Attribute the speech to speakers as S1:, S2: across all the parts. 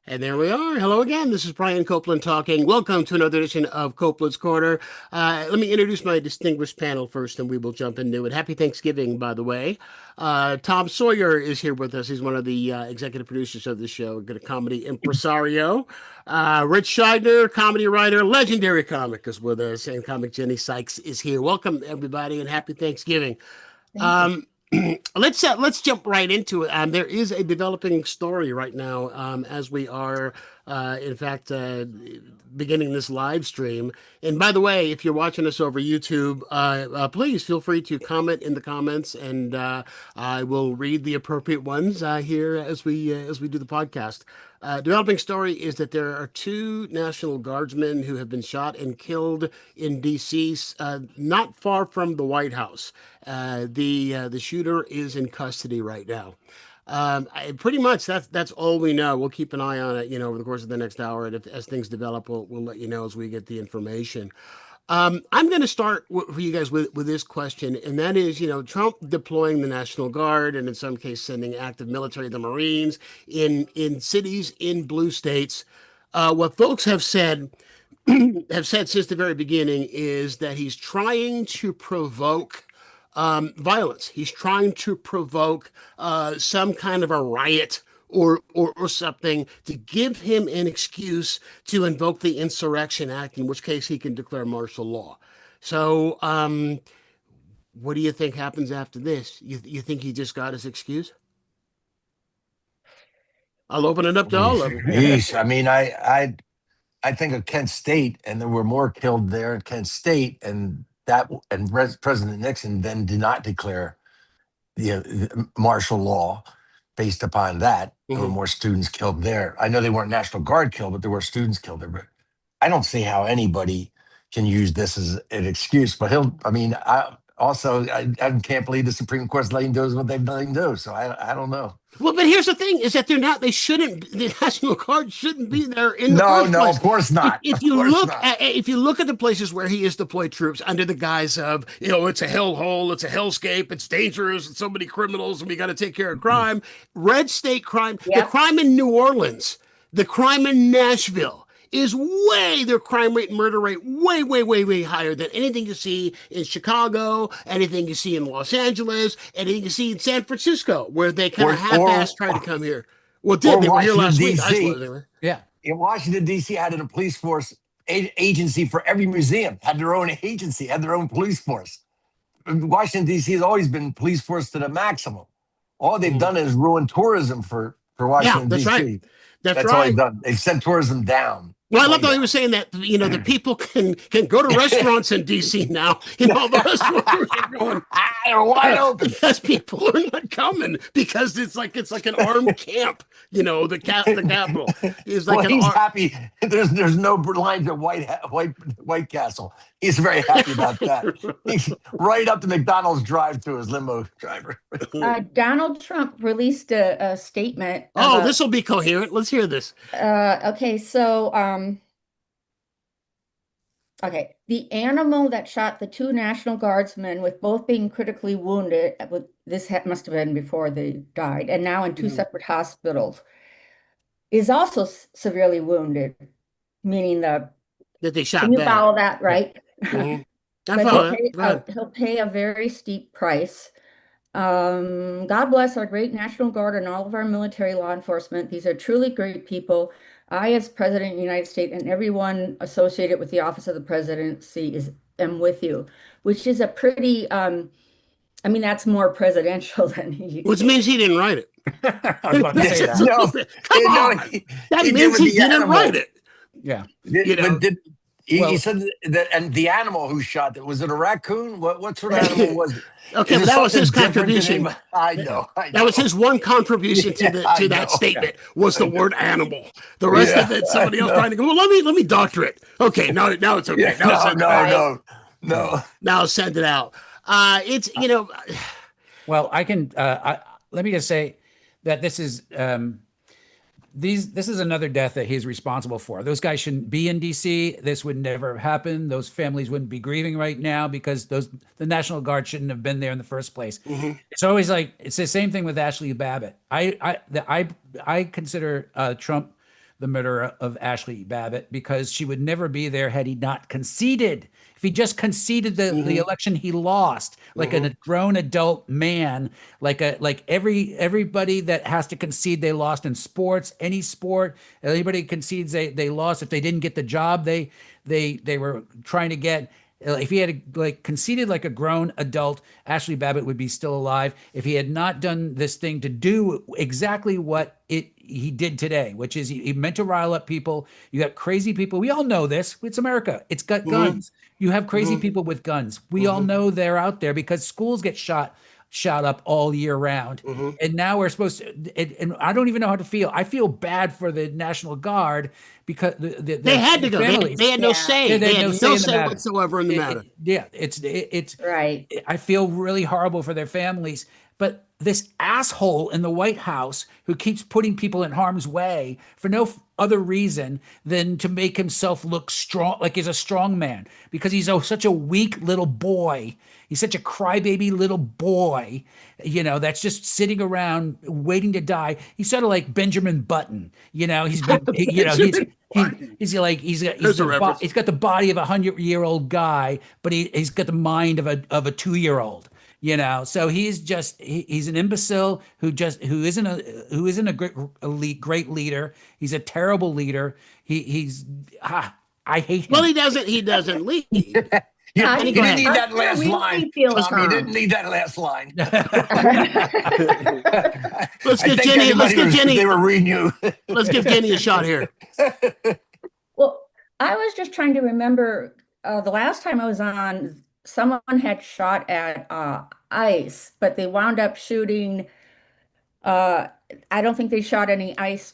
S1: And there we are. Hello again. This is Brian Copeland talking. Welcome to another edition of Copeland's Corner. Let me introduce my distinguished panel first, and we will jump into it. Happy Thanksgiving, by the way. Tom Sawyer is here with us. He's one of the executive producers of the show, a comedy impresario. Rich Scheidner, comedy writer, legendary comic, is with us, and comic Jenny Sykes is here. Welcome, everybody, and happy Thanksgiving.
S2: Thank you.
S1: Let's jump right into it. There is a developing story right now, as we are, in fact, beginning this live stream. And by the way, if you're watching us over YouTube, please feel free to comment in the comments, and I will read the appropriate ones here as we do the podcast. Developing story is that there are two National Guardsmen who have been shot and killed in D.C., not far from the White House. The shooter is in custody right now. Pretty much that's all we know. We'll keep an eye on it, over the course of the next hour, and as things develop, we'll let you know as we get the information. I'm going to start for you guys with this question, and that is, Trump deploying the National Guard and in some case sending active military, the Marines, in cities in blue states. What folks have said since the very beginning is that he's trying to provoke violence. He's trying to provoke some kind of a riot or something to give him an excuse to invoke the Insurrection Act, in which case he can declare martial law. So, what do you think happens after this? You think he just got his excuse? I'll open it up to all of them.
S3: Yeesh. I mean, I think of Kent State, and there were more killed there at Kent State, and President Nixon then did not declare the martial law based upon that. There were more students killed there. I know they weren't National Guard killed, but there were students killed there. But I don't see how anybody can use this as an excuse. But I can't believe the Supreme Court's letting do what they've letting do. So I don't know.
S1: Well, but here's the thing: is that the National Guard shouldn't be there in the first place.
S3: No, of course not.
S1: If you look at the places where he has deployed troops under the guise of, it's a hellhole, it's a hellscape, it's dangerous, it's so many criminals, and we got to take care of crime. Red state crime, the crime in New Orleans, the crime in Nashville is their crime rate and murder rate way higher than anything you see in Chicago, anything you see in Los Angeles, anything you see in San Francisco, where they kind of half-ass try to come here. Well, they were here last week.
S3: Yeah. In Washington, D.C. had a police force agency for every museum, had their own agency, had their own police force. Washington, D.C. has always been police force to the maximum. All they've done is ruin tourism for Washington, D.C.
S1: Right. That's
S3: all they've done. They've sent tourism down.
S1: Well, I love how he was saying that, the people can go to restaurants in D.C. now. All the restaurants are going,
S3: they're wide open.
S1: Because people are not coming because it's like an armed camp. The Capitol is like
S3: he's happy. There's no lines at White Castle. He's very happy about that. He's right up the McDonald's drive-through as limo driver.
S2: Donald Trump released a statement.
S1: This will be coherent. Let's hear this.
S2: Okay, so the animal that shot the two National Guardsmen, with both being critically wounded, this must have been before they died, and now in two separate hospitals, is also severely wounded, meaning that
S1: they shot.
S2: Can you follow that, right?
S1: But
S2: he'll pay a very steep price. God bless our great National Guard and all of our military law enforcement. These are truly great people. I, as President of the United States, and everyone associated with the office of the presidency am with you, which is a pretty, that's more presidential than
S1: which means he didn't write it.
S3: I was about to say that.
S1: That means he didn't write it.
S3: Yeah. He said that, and the animal who shot it, was it a raccoon? What sort of animal was it?
S1: Okay, but that was his contribution.
S3: I know.
S1: That was his one contribution to that statement, was the word animal. The rest of it, somebody else trying to go, well, let me doctor it. Okay, now it's okay.
S3: No.
S1: Now send it out. It's,
S4: Well, I can, let me just say that this is, this is another death that he's responsible for. Those guys shouldn't be in DC. This would never happen. Those families wouldn't be grieving right now because the National Guard shouldn't have been there in the first place. It's always like, it's the same thing with Ashley Babbitt. I consider Trump the murder of Ashley Babbitt, because she would never be there had he not conceded. If he just conceded the election, he lost, like a grown adult man, like everybody that has to concede they lost in sports, any sport. Anybody concedes they lost if they didn't get the job they were trying to get. If he had conceded like a grown adult, Ashley Babbitt would be still alive. If he had not done this thing to do exactly what he did today, which is he meant to rile up people. You got crazy people. We all know this. It's America. It's got guns. You have crazy people with guns. We all know they're out there because schools get shot up all year round. And now we're supposed to, and I don't even know how to feel. I feel bad for the National Guard because
S1: they had to go. They had no say. They had no say whatsoever in the matter.
S4: It's
S2: right.
S4: I feel really horrible for their families. But this asshole in the White House who keeps putting people in harm's way for no other reason than to make himself look strong, like he's a strong man, because he's such a weak little boy. He's such a crybaby little boy, that's just sitting around waiting to die. He's sort of like Benjamin Button, he's been, he's got the body of a 100-year-old guy, but he's got the mind of a 2-year-old. So he's an imbecile who isn't a great leader. He's a terrible leader. I hate him.
S1: Well, he doesn't lead.
S3: You didn't need that last line, Tom. You didn't need that last line.
S1: Let's get Jenny.
S3: They were reading you.
S1: Let's give Jenny a shot here.
S2: Well, I was just trying to remember the last time I was on, someone had shot at ICE, but they wound up shooting. I don't think they shot any ICE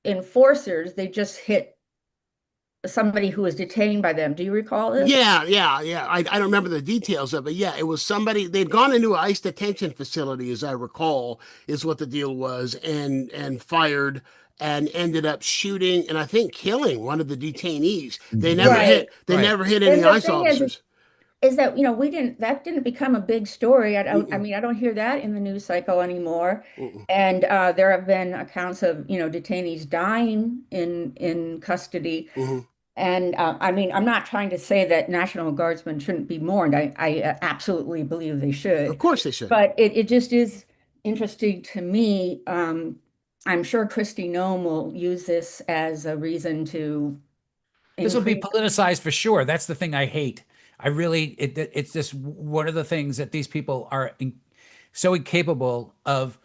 S2: enforcers. They just hit somebody who was detained by them. Do you recall this?
S1: Yeah. I don't remember the details of it. Yeah, it was somebody, they'd gone into an ICE detention facility, as I recall, is what the deal was, and fired and ended up shooting and I think killing one of the detainees. They never never hit any ICE officers.
S2: Is that, that didn't become a big story. I don't hear that in the news cycle anymore. And there have been accounts of, detainees dying in custody. And I'm not trying to say that National Guardsmen shouldn't be mourned. I absolutely believe they should.
S1: Of course they should.
S2: But it just is interesting to me. I'm sure Kristi Noem will use this as a reason to.
S4: This will be politicized for sure. That's the thing I hate. It's just one of the things that these people are so incapable of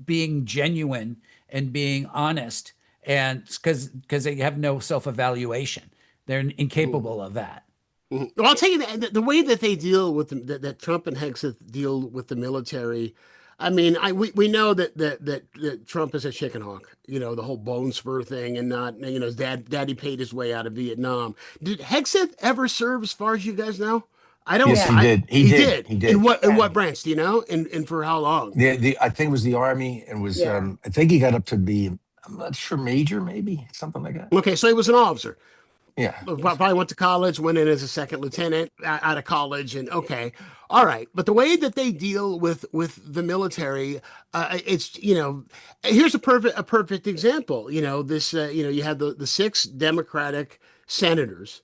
S4: being genuine and being honest, and because they have no self-evaluation. They're incapable of that.
S1: Well, I'll tell you that the way that they deal with that Trump and Hegseth deal with the military. We know that Trump is a chicken hawk, the whole bone spur thing, and not, his daddy paid his way out of Vietnam. Did Hegseth ever serve, as far as you guys know? I don't.
S3: Yes, he did. He did.
S1: In what branch? Do you know? And for how long?
S3: I think it was the Army, and was I think he got up to be, I'm not sure, major, maybe something like that.
S1: Okay, so he was an officer.
S3: Yeah.
S1: Probably went to college, went in as a second lieutenant out of college, and okay. All right. But the way that they deal with the military, it's, here's a perfect example. This, you had the 6 Democratic senators,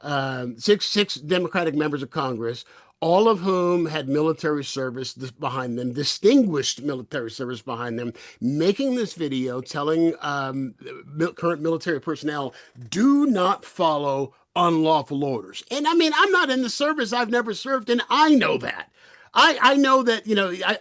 S1: 6 Democratic members of Congress, all of whom had military service behind them, distinguished military service behind them, making this video telling current military personnel, do not follow unlawful orders. And I'm not in the service. I've never served, and I know that. I know that,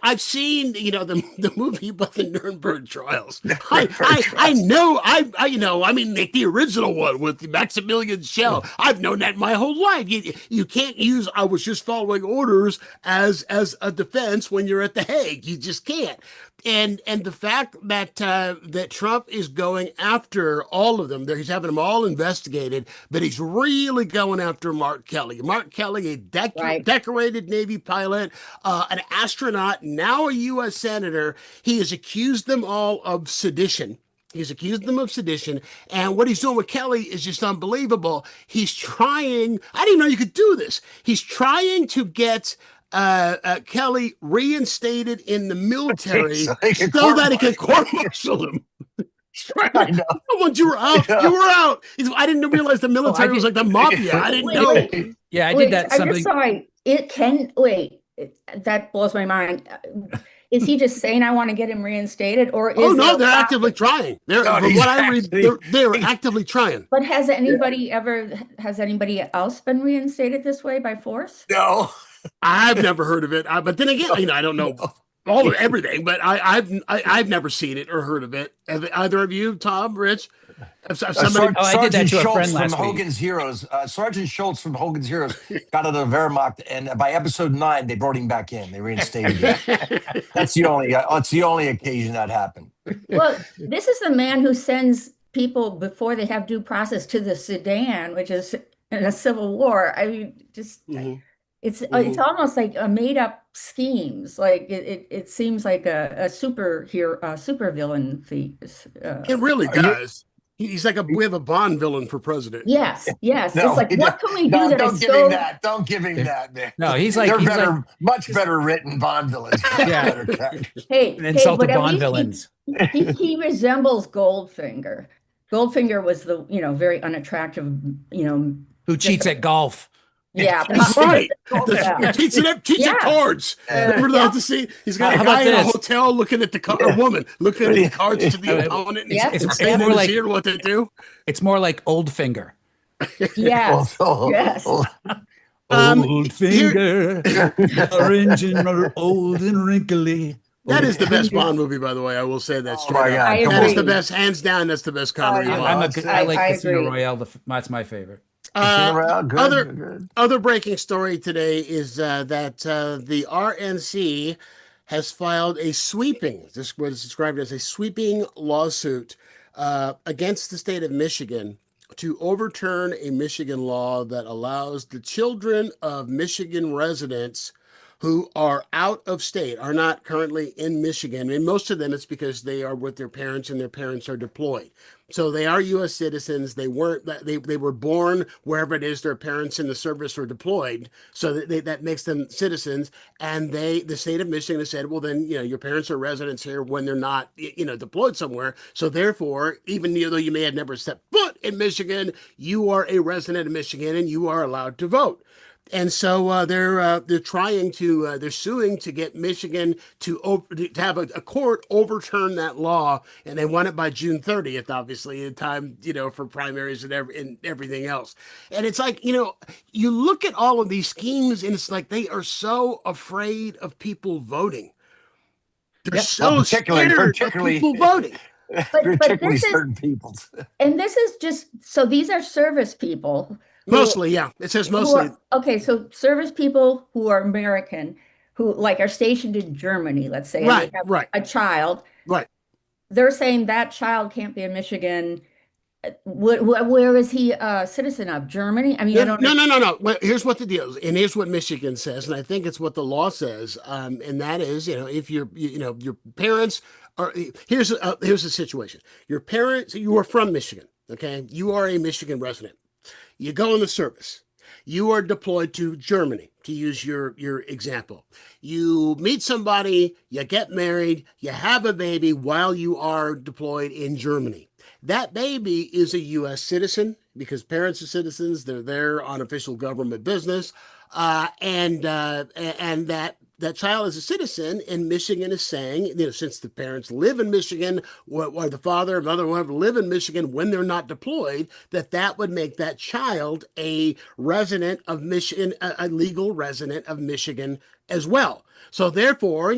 S1: I've seen, the movie about the Nuremberg trials. I know, like the original one with Maximilian Schell. I've known that my whole life. You can't use, I was just following orders as a defense when you're at The Hague. You just can't. And the fact that that Trump is going after all of them, he's having them all investigated, but he's really going after Mark Kelly. Mark Kelly, a decorated Navy pilot, an astronaut, now a U.S. senator. He has accused them all of sedition. He's accused them of sedition. And what he's doing with Kelly is just unbelievable. He's trying, I didn't even know you could do this. He's trying to get Kelly reinstated in the military so that he can court-martial him.
S3: I know.
S1: Once you were out,
S3: Yeah.
S1: you were out. I didn't realize the military was like the mafia. I didn't know.
S2: Wait,
S4: Yeah, I
S2: wait,
S4: did that
S2: I'm
S4: something.
S2: just sorry. That blows my mind. Is he just saying I want to get him reinstated, or
S1: Oh
S2: is there
S1: no,
S2: a
S1: they're actively
S2: process?
S1: trying. They're
S3: No,
S1: from
S3: he's
S1: what I read,
S3: actually-
S1: they're actively trying.
S2: But has anybody else been reinstated this way by force?
S3: No.
S1: I've never heard of it. But then again, I don't know all of everything, but I've never seen it or heard of it. Have either of you, Tom, Rich? Somebody,
S4: I did that
S3: Sergeant
S4: to a friend
S3: Schultz from
S4: last week.
S3: Hogan's Heroes. Sergeant Schultz from Hogan's Heroes got out of the Wehrmacht, and by episode 9, they brought him back in. They reinstated him. That's the only occasion that happened.
S2: Well, this is the man who sends people before they have due process to the Sudan, which is in a civil war. I mean, just
S1: Mhm.
S2: it's
S1: Mhm.
S2: almost like a made up schemes. Like it seems like a super villain feat.
S1: It really
S3: Are you-
S1: does. He's like we have a Bond villain for president.
S2: Yes. It's
S3: No,
S2: like, what can we do that
S3: don't
S2: is
S3: give
S2: so
S3: him that. Don't give him that, man.
S4: No, he's like
S3: They're
S4: he's
S3: better,
S4: like
S3: much better written Bond villains.
S4: Yeah.
S3: Better characters.
S4: an insult
S2: but
S4: to
S2: at
S4: Bond
S2: least
S4: villains.
S2: he resembles Goldfinger. Goldfinger was the, very unattractive,
S4: Who cheats at golf?
S2: yeah.
S1: That's right.
S2: Yeah.
S1: Cheats at
S2: Yeah.
S1: cards. Remember that to see? He's got
S4: How
S1: a guy
S4: about
S1: in a
S4: this?
S1: hotel looking at the card, a woman looking at the cards to the opponent. And
S2: Yeah.
S1: it's
S4: It's more
S1: more
S4: like-
S1: here what to do.
S4: It's more like Old Finger.
S2: Yes. Yes.
S1: Um,
S4: Old Finger, orange and old and wrinkly.
S1: That is the best Bond movie, by the way. I will say that
S3: Oh
S1: straight
S3: my
S1: up.
S3: God!
S2: I
S3: Come
S1: That is
S3: on.
S1: the best, hands down. That's the best comedy.
S2: Oh,
S1: of
S2: yeah.
S1: all.
S4: I like
S2: I
S4: Casino
S2: agree.
S4: Royale. That's my favorite.
S3: Casino Royale, good,
S1: other-
S3: good.
S1: Other breaking story today is that the RNC has filed a sweeping, this was described as a sweeping lawsuit against the state of Michigan to overturn a Michigan law that allows the children of Michigan residents who are out of state, are not currently in Michigan. And most of them, it's because they are with their parents and their parents are deployed. So they are U.S. citizens. They weren't. They were born wherever it is their parents in the service were deployed. So that makes them citizens. And the state of Michigan has said, well, then your parents are residents here when they're not deployed somewhere. So therefore, even though you may have never stepped foot in Michigan, you are a resident of Michigan and you are allowed to vote. And so they're trying to they're suing to get Michigan to have a court overturn that law, and they want it by June 30th, obviously, in time for primaries and everything else. And it's like you look at all of these schemes, and it's like they are so afraid of people voting. They're
S4: Yep.
S1: so
S3: Particularly-
S1: scared of people voting.
S3: Particularly
S2: this is-
S3: certain people.
S2: And this is just, so these are service people. who-
S1: Mostly, yeah. It says
S2: who
S1: mostly.
S2: okay, so service people who are American, who are stationed in Germany, let's say, and
S1: Right,
S2: they have
S1: right.
S2: a child.
S1: Right.
S2: They're saying that child can't be in Michigan. Where is he a citizen of? Germany? I mean, I don't know.
S1: No. Well, here's what the deal is, and here's what Michigan says, and I think it's what the law says, and that is, if your parents are here's the situation. Your parents, you are from Michigan, okay? You are a Michigan resident. You go in the service. You are deployed to Germany, to use your example. You meet somebody, you get married, you have a baby while you are deployed in Germany. That baby is a U.S. citizen because parents are citizens. They're there on official government business. And that child is a citizen, and Michigan is saying, since the parents live in Michigan, or the father or mother, whoever live in Michigan when they're not deployed, that would make that child a resident of Michigan, a legal resident of Michigan as well. So therefore,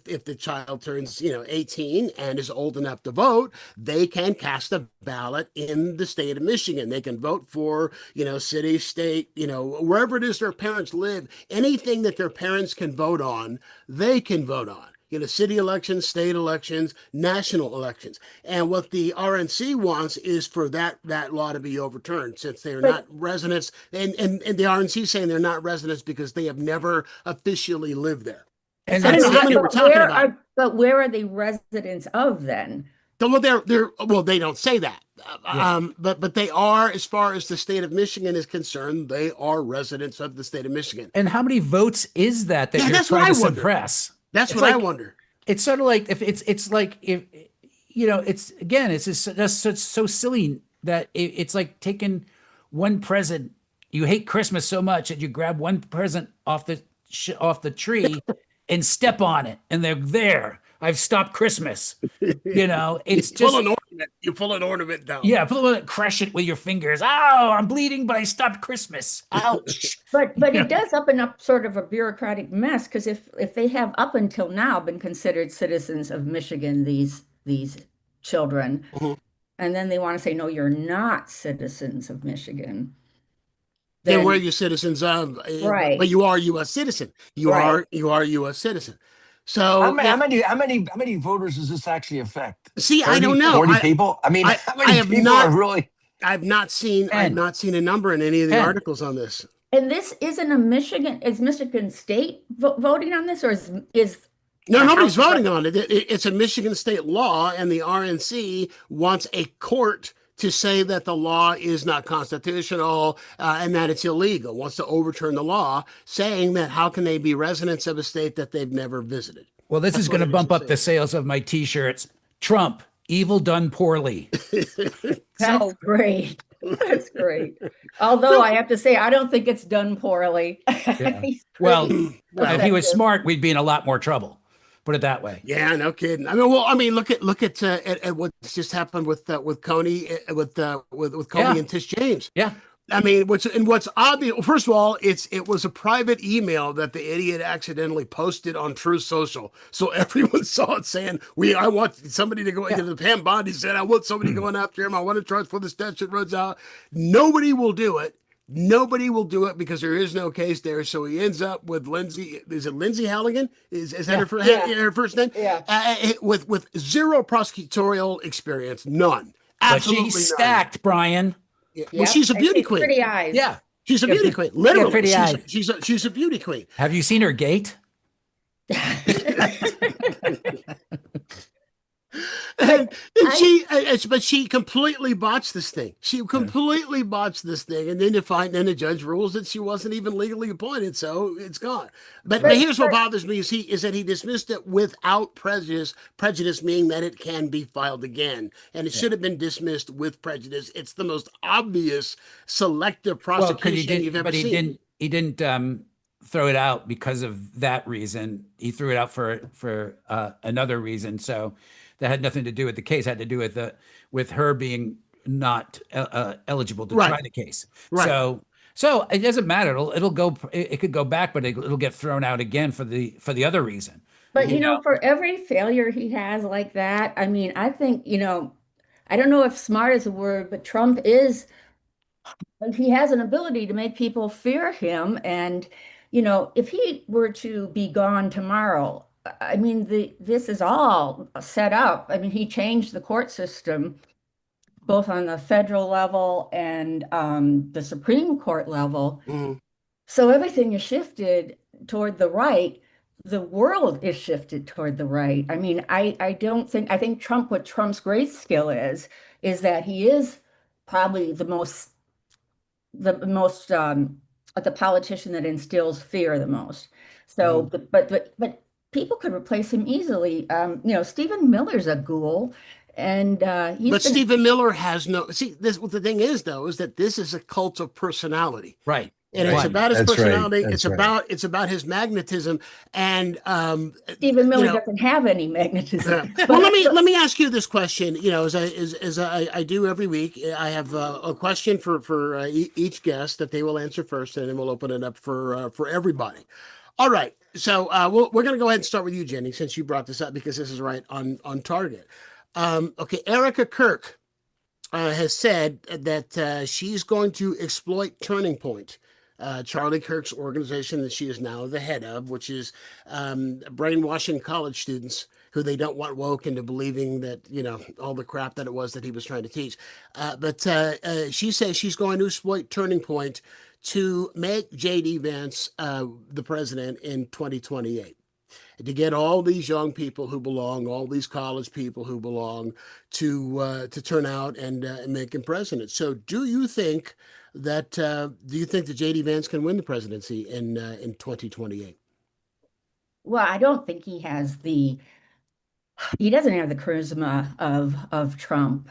S1: if the child turns 18 and is old enough to vote, they can cast a ballot in the state of Michigan. They can vote for city, state, wherever it is their parents live. Anything that their parents can vote on, they can vote on. City elections, state elections, national elections. And what the RNC wants is for that law to be overturned, since they are not residents. And the RNC saying they're not residents because they have never officially lived there.
S4: And
S1: I don't know
S4: that's-
S1: how many we're talking about.
S2: But where are they residents of then?
S1: Well, they don't say that. But they are, as far as the state of Michigan is concerned, they are residents of the state of Michigan.
S4: And how many votes is that
S1: Yeah,
S4: you're
S1: that's what
S4: trying to
S1: I wonder.
S4: suppress?
S1: That's
S4: It's
S1: what I
S4: like-
S1: wonder.
S4: It's sort of like if it's like if it's just so silly that it's like taking one present. You hate Christmas so much that you grab one present off the tree and step on it, and they're there. I've stopped Christmas.
S1: You
S4: It's
S1: pull
S4: just
S1: an ornament. You pull an ornament down.
S4: yeah, crush it with your fingers. Oh, I'm bleeding, but I stopped Christmas. Ouch.
S2: But it does open up sort of a bureaucratic mess because if they have up until now been considered citizens of Michigan, these children,
S1: Mhm.
S2: and then they want to say, no, you're not citizens of Michigan,
S1: Then where are
S2: then
S1: you citizens of? But
S2: right,
S1: you are a U.S. citizen.
S2: right.
S1: You are a U.S. citizen.
S3: How
S1: So
S3: many, how many, how many, how many voters does this actually affect?
S1: see, I
S3: 30,
S1: don't know.
S3: 40 people? I mean, how
S1: I
S3: many
S1: have
S3: people are
S1: not.
S3: really?
S1: I've
S4: 10,
S1: not seen a number in any of the
S4: 10.
S1: articles on this.
S2: And this isn't a Michigan, is Michigan State voting on this, or is
S1: No,
S2: the
S1: nobody's
S2: House of
S1: voting on it. It's a Michigan state law, and the RNC wants a court to say that the law is not constitutional and that it's illegal. Wants to overturn the law, saying that how can they be residents of a state that they've never visited?
S4: Well, this
S1: That's
S4: is
S1: what
S4: going to
S1: it is
S4: bump up the sales of my t-shirts. Trump, evil done poorly.
S1: saying.
S2: That's
S1: So,
S2: great. That's great. Although
S1: so
S2: I have to say, I don't think it's done poorly.
S4: Yeah.
S2: He's
S4: Well,
S2: pretty
S1: well,
S4: if he was
S2: effective.
S4: smart, we'd be in a lot more trouble. Put it that way.
S1: yeah, no kidding. I mean, well, I mean, look at what's just happened with Coney with Coney
S4: Yeah.
S1: and Tish James.
S4: Yeah.
S1: I mean, what's obvious? Well, first of all, it was a private email that the idiot accidentally posted on True Social, so everyone saw it saying, I want somebody to go."
S4: Yeah.
S1: The Pam Bondi said, "I want somebody going after him. I want to charge for the statute runs out." Nobody will do it. Nobody will do it because there is no case there. So he ends up with Lindsay. Is it Lindsay Halligan? Is that
S4: Yeah.
S1: her first name?
S2: Yeah.
S1: With zero prosecutorial experience, none,
S4: But
S1: absolutely
S4: she's
S1: none.
S4: stacked, Brian.
S1: Yeah. Well,
S2: Yep.
S1: she's a
S2: And
S1: beauty
S2: she's
S1: queen.
S2: pretty eyes.
S4: Yeah.
S1: She's a
S4: Yeah,
S1: beauty
S4: pre-
S1: queen.
S4: yeah,
S1: Literally,
S4: pretty eyes.
S1: she's a beauty queen.
S4: Have you seen her gait?
S1: And
S2: I
S1: but she completely botched this thing. She completely botched this thing, and then the judge rules that she wasn't even legally appointed, so it's gone. But
S2: but
S1: here's what bothers me is that he dismissed it without prejudice. Prejudice meaning that it can be filed again, and it
S4: Yeah.
S1: should have been dismissed with prejudice. It's the most obvious selective
S4: Well, because
S1: prosecution you've ever
S4: but
S1: seen.
S4: he didn't throw it out because of that reason. He threw it out for another reason. So that had nothing to do with the case. It had to do with her being not eligible to
S1: Right.
S4: try the case.
S1: Right.
S4: So it doesn't matter. It'll go. It could go back, but it'll get thrown out again for the other reason.
S2: But
S4: You know.
S2: for every failure he has like that, I mean, I think, I don't know if smart is a word, but Trump is, he has an ability to make people fear him. And, if he were to be gone tomorrow, I mean, this is all set up. I mean, he changed the court system both on the federal level and the Supreme Court level.
S1: Mhm.
S2: So everything is shifted toward the right. The world is shifted toward the right. I mean, I think what Trump's great skill is that he is probably the politician that instills fear the most. So, but people could replace him easily. Stephen Miller's a ghoul, and he's
S1: But
S2: been
S1: Stephen Miller has no. See, this what the thing is though is that this is a cult of personality.
S4: Right.
S1: And it's
S4: One.
S1: about his
S3: That's right.
S1: personality.
S3: That's right.
S1: It's about his magnetism. And
S2: Stephen Miller
S1: know,
S2: doesn't have any magnetism.
S1: well, let me ask you this question. As I do every week, I have a question for each guest that they will answer first, and then we'll open it up for everybody. All right. So we're going to go ahead and start with you, Jenny, since you brought this up because this is right on target. Okay, Erica Kirk has said that she's going to exploit Turning Point, Charlie Kirk's organization that she is now the head of, which is brainwashing college students who they don't want woke into believing that, all the crap that it was that he was trying to teach. But she says she's going to exploit Turning Point to make J.D. Vance the president in 2028, to get all these young people who belong, all these college people who belong, to turn out and make him president. So, do you think that J.D. Vance can win the presidency in 2028?
S2: Well, I don't think he has the he doesn't have the charisma of Trump.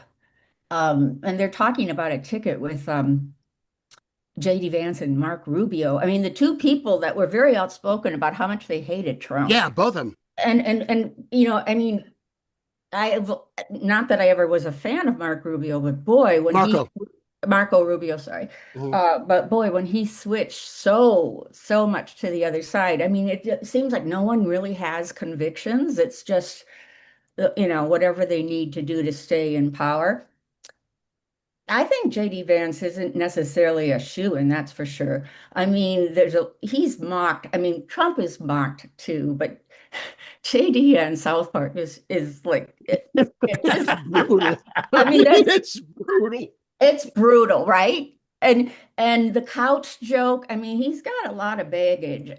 S2: And they're talking about a ticket with JD Vance and Mark Rubio. I mean, the two people that were very outspoken about how much they hated Trump.
S1: Yeah, both of them.
S2: And you know, I mean, not that I ever was a fan of Mark Rubio, but boy, when Marco Rubio, sorry. But boy, when he switched so much to the other side, I mean, it seems like no one really has convictions. It's just, you know, whatever they need to do to stay in power. I think JD Vance isn't necessarily a shoo-in, that's for sure. I mean, he's mocked. I mean, Trump is mocked too, but JD and South Park is like it's
S1: brutal.
S2: I mean,
S1: it's brutal.
S2: It's brutal, right? And the couch joke, I mean, he's got a lot of baggage.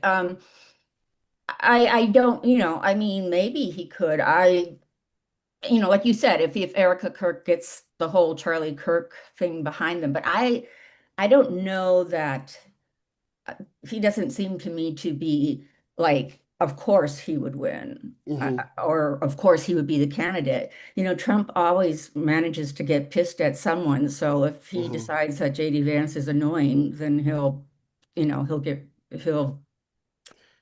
S2: I don't, you know, I mean, maybe he could. You know, like you said, if Erica Kirk gets the whole Charlie Kirk thing behind them, but I don't know that he doesn't seem to me to be like, of course he would win, or of course he would be the candidate. You know, Trump always manages to get pissed at someone. So if he decides that JD Vance is annoying, then he'll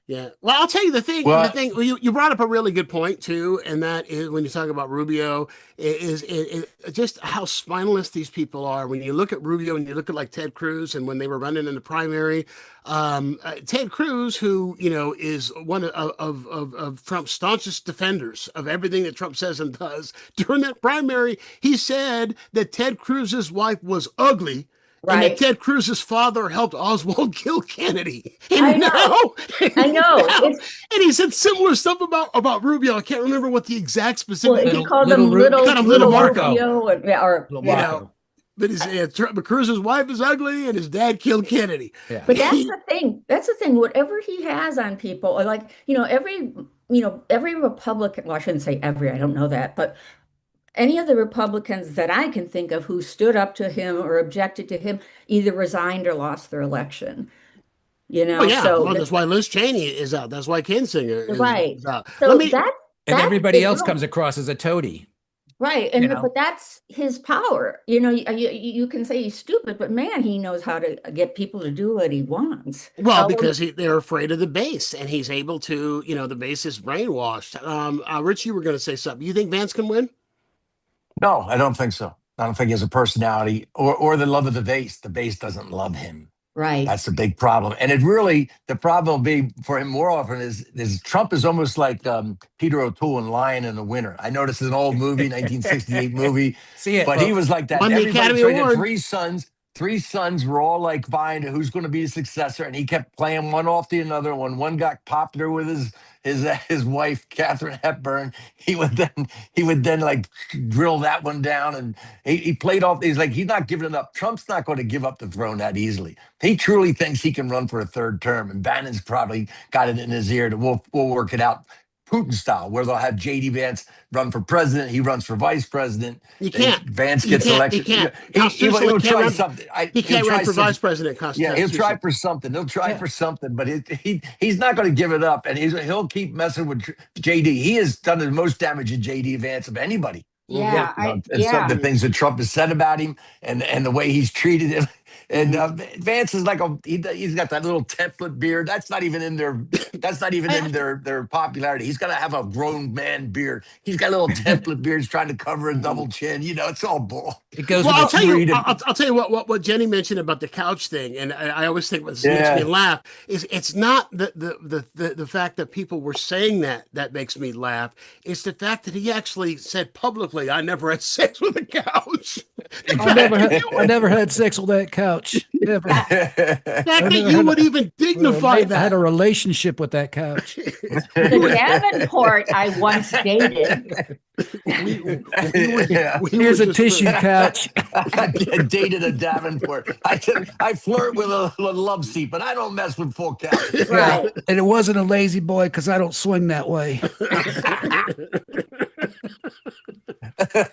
S1: Yeah. Well, I'll tell you the thing.
S3: Well,
S1: The thing you brought up a really good point too, and that is when you talk about Rubio, is just how spineless these people are. When you look at Rubio and you look at like Ted Cruz, and when they were running in the primary, Ted Cruz, who you know is one of Trump's staunchest defenders of everything that Trump says and does, during that primary, he said that Ted Cruz's wife was ugly. And that Ted Cruz's father helped Oswald kill Kennedy. And
S2: I know.
S1: And he said similar stuff about Rubio. I can't remember what the exact specific.
S2: Well, he called him little
S1: Marco.
S2: Marco.
S1: But Cruz's wife is ugly, and his dad killed Kennedy.
S2: Yeah. But that's the thing. That's the thing. Whatever he has on people, or like every Republican. Well, I shouldn't say every. I don't know that, but any of the Republicans that I can think of who stood up to him or objected to him either resigned or lost their election. You know,
S1: that's why Liz Cheney is out. That's why Kinzinger is out.
S2: So
S4: and everybody else comes across as a toady.
S2: Right. But that's his power. You know, you can say he's stupid, but man, he knows how to get people to do what he wants.
S1: Well, because they're afraid of the base, and he's able to, you know, the base is brainwashed. Rich, you were going to say something. You think Vance can win?
S3: No, I don't think so. I don't think he has a personality or the love of the base. The base doesn't love him.
S2: Right.
S3: That's the big problem. And the problem will be for him more often is Trump is almost like Peter O'Toole in Lion in the Winter. I noticed an old movie, 1968 movie. He was like that.
S1: Won the Academy Award.
S3: Three sons were all like vying to who's going to be his successor, and he kept playing one off the another. When one got popular with his wife Katharine Hepburn, he would then like drill that one down, and he played off. He's not giving it up. Trump's not going to give up the throne that easily. He truly thinks he can run for a third term, and Bannon's probably got it in his ear that we'll work it out. Putin style, where they'll have JD Vance run for president, he runs for vice president.
S1: You can't.
S3: Vance gets elected.
S1: He can't.
S3: He'll try something.
S1: He can't run for vice president.
S3: Yeah, he'll try for something. But he's not going to give it up, and he'll keep messing with JD. He has done the most damage to JD Vance of anybody.
S2: Yeah,
S3: some of the things that Trump has said about him, and the way he's treated him. And Vance is like he's got that little template beard. That's not even in their their popularity. He's got to have a grown man beard. He's got a little template beard. He's trying to cover a double chin. You know, it's all bull.
S4: It goes.
S1: Well, I'll tell you what Jenny mentioned about the couch thing, and I always think what makes me laugh is it's not the fact that people were saying that makes me laugh. It's the fact that he actually said publicly, "I never had sex with a couch."
S5: I never had sex with that couch. Never.
S1: The fact that you would even dignify that.
S5: I had a relationship with that couch.
S2: The Davenport I once dated.
S5: Here's a tissue couch.
S3: I dated a Davenport. I flirt with a love seat, but I don't mess with full couch.
S2: Right.
S5: And it wasn't a lazy boy because I don't swing that way.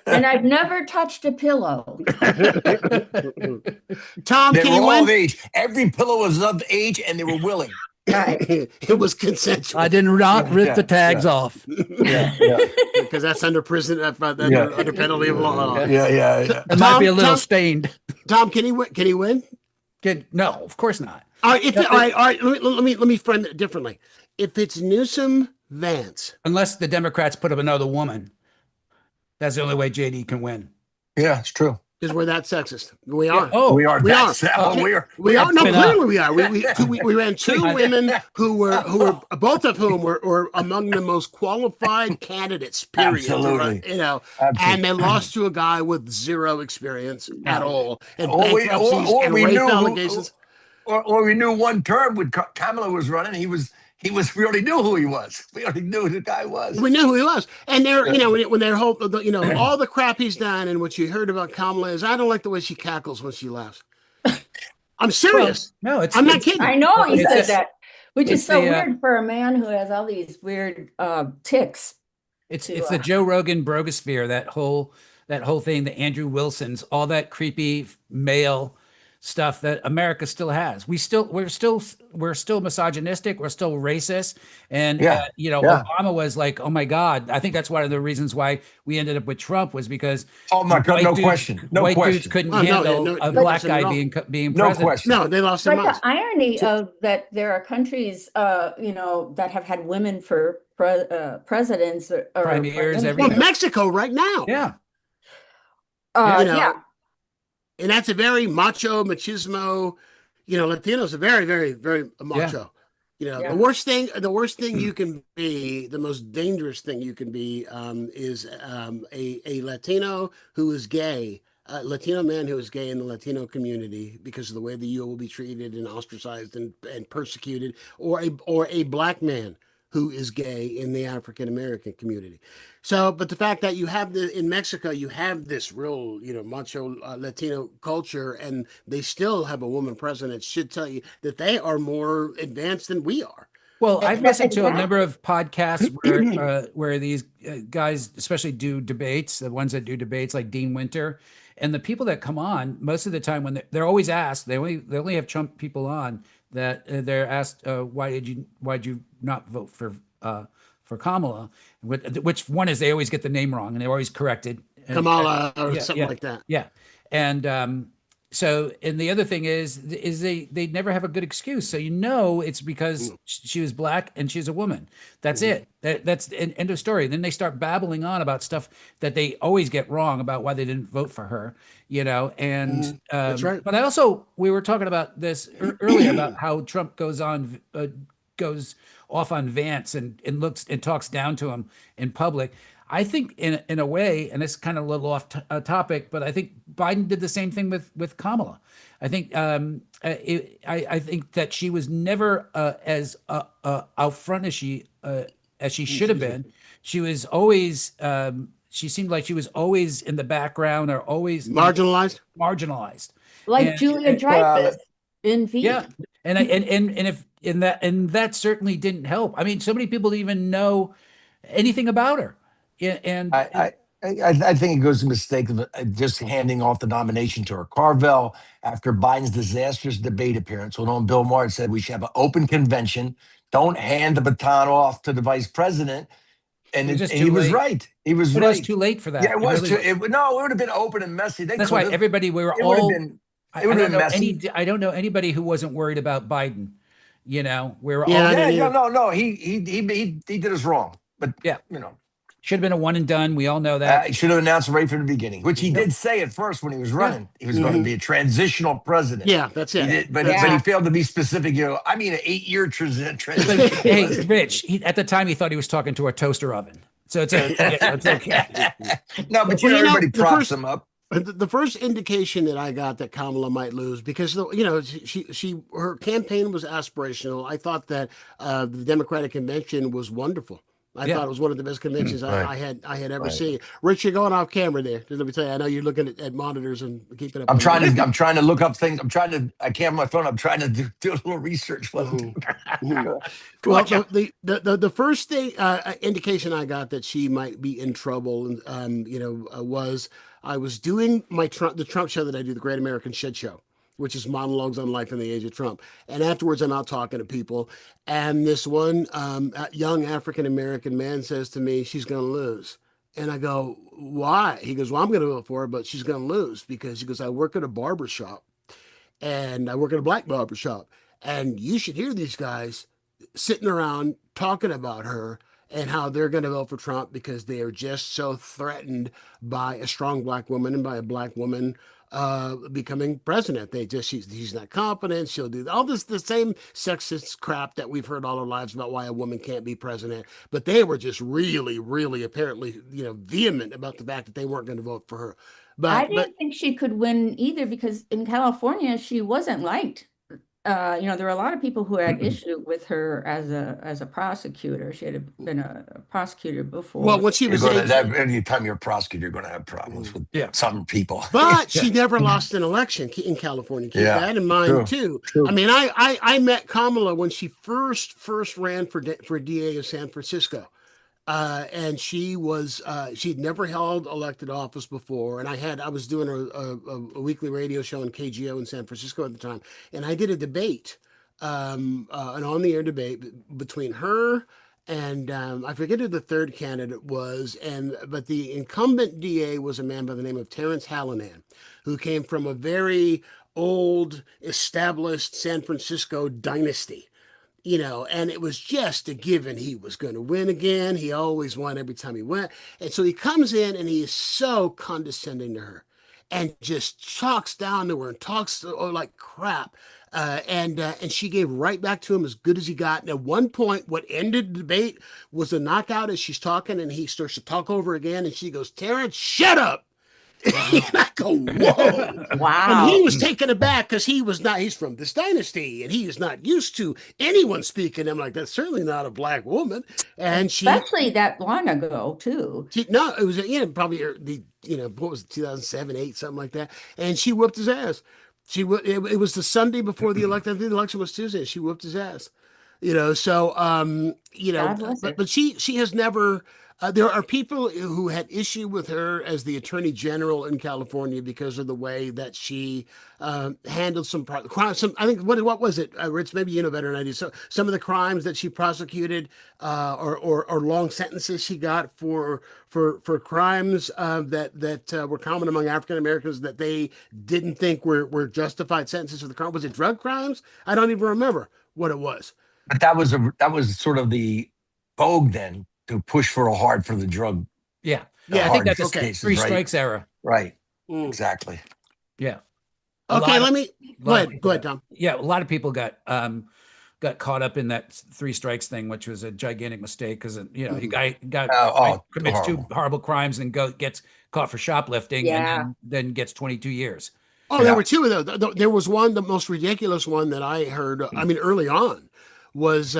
S2: And I've never touched a pillow.
S1: Tom,
S3: they
S1: can
S3: were
S1: you
S3: all
S1: win?
S3: of age. Every pillow was of age, and they were willing.
S2: Right.
S1: It was consensual.
S5: I did not rip
S3: Yeah,
S5: the tags off.
S3: Yeah, yeah,
S1: Because that's under prison,
S3: yeah.
S1: under penalty of law.
S3: Yeah.
S5: It might be a little
S1: Tom,
S5: stained.
S1: Tom, can he win? Can he win?
S4: No, of course not.
S1: All right, all right. Let me frame it differently. If it's Newsom, Vance,
S4: Unless the Democrats put up another woman. That's the only way JD can win.
S3: Yeah, it's true.
S1: because we're that sexist. We are.
S4: Oh,
S3: We are.
S1: we are.
S3: That's oh, we are.
S1: We are. No,
S4: been
S1: clearly we are. We ran two women who were both of whom were among the most qualified candidates. Period.
S3: Absolutely.
S1: You know,
S3: Absolutely.
S1: and they lost to a guy with zero experience at all, and
S3: Or we-
S1: bankruptcies
S3: or
S1: and
S3: we
S1: rape
S3: knew who-
S1: allegations.
S3: Or we knew one term when Kamala was running, he was. We already knew who he was. We already knew who the guy was.
S1: We knew who he was, and they're when they're all the crap he's done, and what you heard about Kamala is I don't like the way she cackles when she laughs. I'm serious.
S4: No,
S1: I'm not kidding.
S2: I know he
S4: It's
S2: said
S4: a-
S2: that, which is
S4: it's
S2: so
S4: the,
S2: weird for a man who has all these weird tics.
S4: It's the Joe Rogan brogosphere, that whole thing, the Andrew Wilsons, all that creepy male stuff that America still has. We're still misogynistic, we're still racist, and Obama was like, oh my God. I think that's one of the reasons why we ended up with Trump was because
S3: Oh my God, no question. No
S4: white
S3: question.
S4: dudes couldn't
S1: Oh, no,
S4: handle
S1: no,
S4: a
S1: no
S4: black
S1: question at
S4: guy
S1: all.
S4: being
S3: No
S4: president.
S3: question.
S1: No, they lost their
S2: But
S1: minds.
S2: the irony of that there are countries, that have had women for presidents or
S4: Premiers,
S1: Well,
S4: everything.
S1: Mexico right now.
S4: Yeah.
S2: yeah.
S1: And that's a very macho, machismo. Latinos are very, very, very macho.
S2: Yeah.
S1: The worst thing you can be, the most dangerous thing you can be, is a Latino who is gay, a Latino man who is gay in the Latino community because of the way that you will be treated and ostracized and persecuted, or a black man who is gay in the African American community. So, but the fact that you have in Mexico, you have this real, macho Latino culture, and they still have a woman president, should tell you that they are more advanced than we are.
S4: Well, I've listened to a
S2: Exactly.
S4: number of podcasts where these guys, especially do debates, the ones that do debates like Dean Winter, and the people that come on most of the time when they're always asked, they only have Trump people on that they're asked, why'd you not vote for Kamala? Which one is they always get the name wrong and they're always corrected.
S1: Kamala or
S4: Yeah,
S1: something
S4: yeah.
S1: like that.
S4: Yeah. And and the other thing is they never have a good excuse. So it's because she was black and she's a woman. That's it. That's an end of story. Then they start babbling on about stuff that they always get wrong about why they didn't vote for her, and
S1: That's right.
S4: But we were talking about this earlier about how Trump goes off on Vance and looks and talks down to him in public. I think in a way, and it's kind of a little off topic, but I think Biden did the same thing with Kamala. I think I think that she was never as out front as she should have been. She was always she seemed like she was always in the background or always
S1: Marginalized.
S2: Like
S4: And-
S2: Julia Dreyfus in V.
S4: Yeah, and that certainly didn't help. I mean, so many people didn't even know anything about her. Yeah, and
S3: I think it goes to the mistake of just handing off the nomination to her. Carvel, after Biden's disastrous debate appearance, when Bill Maher had said we should have an open convention, don't hand the baton off to the vice president. And
S4: It was just
S3: he
S4: too
S3: was
S4: late.
S3: right. He was
S4: but
S3: right.
S4: it was too late for that.
S3: Yeah, it was
S4: really
S3: too. No, it would have been open and messy.
S4: That's why everybody we were
S3: It would have
S4: all.
S3: been.
S4: I
S3: It would have
S4: don't
S3: been
S4: know
S3: messy.
S4: I don't know anybody who wasn't worried about Biden. We were
S1: Yeah,
S4: all.
S3: Yeah, no. He did us wrong. But
S4: Yeah.
S3: you know.
S4: Should have been a one and done. We all know that.
S3: He should have announced right from the beginning, which he did say at first when he was running. He was going to be a transitional president.
S1: Yeah, that's
S3: He
S1: it.
S3: did, but
S2: Yeah.
S3: he failed to be specific. I mean, an 8-year transition.
S4: Hey, Rich. At the time, he thought he was talking to a toaster oven. So it's okay.
S3: No, but
S1: Well,
S3: everybody
S1: the
S3: props
S1: first-
S3: him up.
S1: The first indication that I got that Kamala might lose, because her campaign was aspirational. I thought that the Democratic convention was wonderful. I
S4: Yeah.
S1: thought it was one of the best conventions
S3: Right.
S1: I had ever
S3: Right.
S1: seen. Rich, you're going off camera there. Just let me tell you, I know you're looking at monitors and keeping up.
S3: I'm
S1: on
S3: trying
S1: that.
S3: to look up things. I can't have my phone. I'm trying to do a little research.
S1: Mhm.
S3: Well,
S1: Well, the first thing indication I got that she might be in trouble, was I was doing the Trump show that I do, the Great American Shit Show, which is Monologues on Life in the Age of Trump. And afterwards, I'm out talking to people, and this one young African American man says to me, "She's going to lose." And I go, "Why?" He goes, "Well, I'm going to vote for her, but she's going to lose because," he goes, "I work at a barber shop, and I work at a black barber shop, and you should hear these guys sitting around talking about her and how they're going to vote for Trump because they are just so threatened by a strong black woman and by a black woman becoming president. They just she's not competent. She'll do all this the same sexist crap that we've heard all our lives about why a woman can't be president. But they were just really, really apparently vehement about the fact that they weren't going to vote for her.
S2: I
S1: But
S2: didn't think she could win either because in California she wasn't liked. There were a lot of people who had issue with her as a prosecutor. She had been a prosecutor before.
S1: well, when she was
S3: Anytime you're a prosecutor, you're going to have problems with some people.
S1: But she never lost an election in California. Keep that in mind too.
S3: True.
S1: I mean, I met Kamala when she first ran for DA of San Francisco, and she'd never held elected office before. And I was doing a weekly radio show in KGO in San Francisco at the time, and I did a debate, an on-the-air debate between her and I forget who the third candidate was, but the incumbent DA was a man by the name of Terrence Hallinan, who came from a very old, established San Francisco dynasty. And it was just a given he was going to win again. He always won every time he went. And so he comes in and he is so condescending to her and just talks down to her and talks like crap. And she gave right back to him as good as he got. And at one point, what ended the debate was a knockout as she's talking, and he starts to talk over again. And she goes, "Terrence, shut up." And I go, "Whoa."
S2: Wow.
S1: And he was taken aback because he's from this dynasty and he is not used to anyone speaking. I'm like, "That's certainly not a black woman." And
S2: especially that long ago too.
S1: No, it was probably what was it, 2007, 8, something like that. And she whooped his ass. It was the Sunday before the election. I think the election was Tuesday. She whooped his ass. So but she has never. There are people who had issue with her as the attorney general in California because of the way that she handled some crimes. I think what was it, Rich? Maybe you know better than I do. So some of the crimes that she prosecuted, or long sentences she got for crimes that were common among African Americans that they didn't think were justified sentences for the crime. Was it drug crimes? I don't even remember what it was.
S3: But that was sort of the vogue then, to push hard for the drug.
S4: Yeah. I think that's a three strikes era.
S3: Right. Exactly.
S4: Yeah.
S1: Go ahead, Tom.
S4: Yeah. A lot of people got caught up in that three strikes thing, which was a gigantic mistake because, he commits two horrible crimes and gets caught for shoplifting and then gets 22 years.
S1: Oh, there were two of those. There was one, the most ridiculous one that I heard, early on, was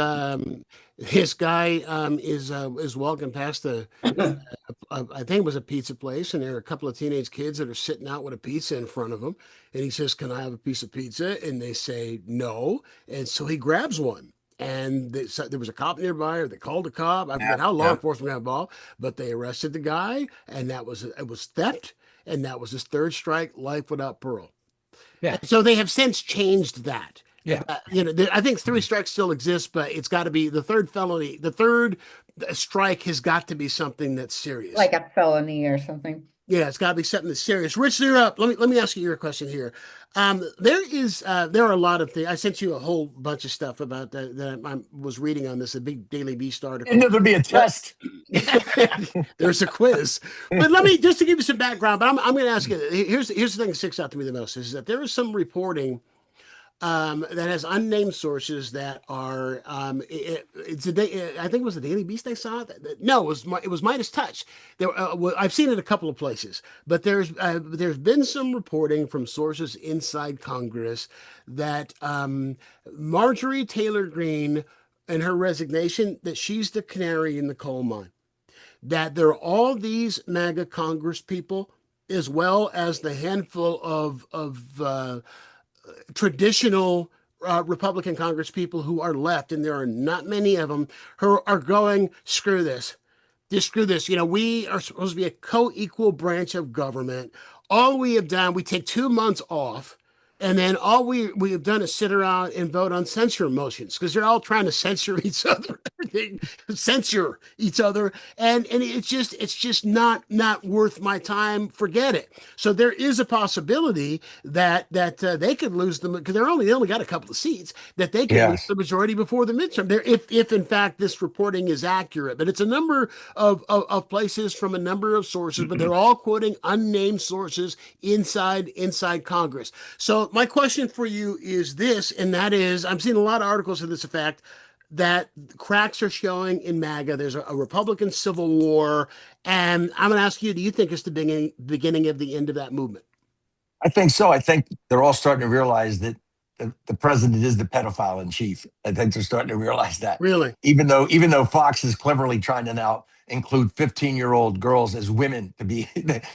S1: this guy is walking past I think it was a pizza place, and there are a couple of teenage kids that are sitting out with a pizza in front of them, and he says, "Can I have a piece of pizza?" And they say no, and so he grabs one. And there was a cop nearby, or they called a cop. I forget how law enforcement got involved, but they arrested the guy, and it was theft, and that was his third strike, life without parole.
S4: Yeah.
S1: And so they have since changed that.
S4: Yeah.
S1: I think three strikes still exists, but it's got to be the third felony. The third strike has got to be something that's serious,
S2: like a felony or something.
S1: Yeah, it's got to be something that's serious. Rich, you're up. Let me ask you your question here. There are a lot of things. I sent you a whole bunch of stuff about that I was reading on this, a big Daily Beast article.
S3: And there'll be a test.
S1: There's a quiz. But just to give you some background, but I'm going to ask you, here's the thing that sticks out to me the most is that there is some reporting that has unnamed sources that are I think it was the Daily Beast I saw it. No, it was Midas Touch. I've seen it a couple of places, but there's been some reporting from sources inside Congress that Marjorie Taylor Greene and her resignation, that she's the canary in the coal mine, that there are all these MAGA Congress people as well as the handful of traditional Republican Congress people who are left, and there are not many of them, who are going, screw this. Just screw this. We are supposed to be a co-equal branch of government. All we have done, we take 2 months off And then all we have done is sit around and vote on censure motions because they're all trying to censor each other, everything, censor each other, and it's just not worth my time. Forget it. So there is a possibility that they could lose them because they only got a couple of seats, that they could lose
S3: Yes.
S1: the majority before the midterm. There, if in fact this reporting is accurate, but it's a number of places from a number of sources, but they're all quoting unnamed sources inside Congress. So my question for you is this, and that is, I'm seeing a lot of articles to this effect that cracks are showing in MAGA. There's a Republican civil war, and I'm going to ask you: do you think it's the beginning of the end of that movement?
S3: I think so. I think they're all starting to realize that the president is the pedophile in chief. I think they're starting to realize that.
S1: Really?
S3: Even though Fox is cleverly trying to now include 15-year-old girls as women to be.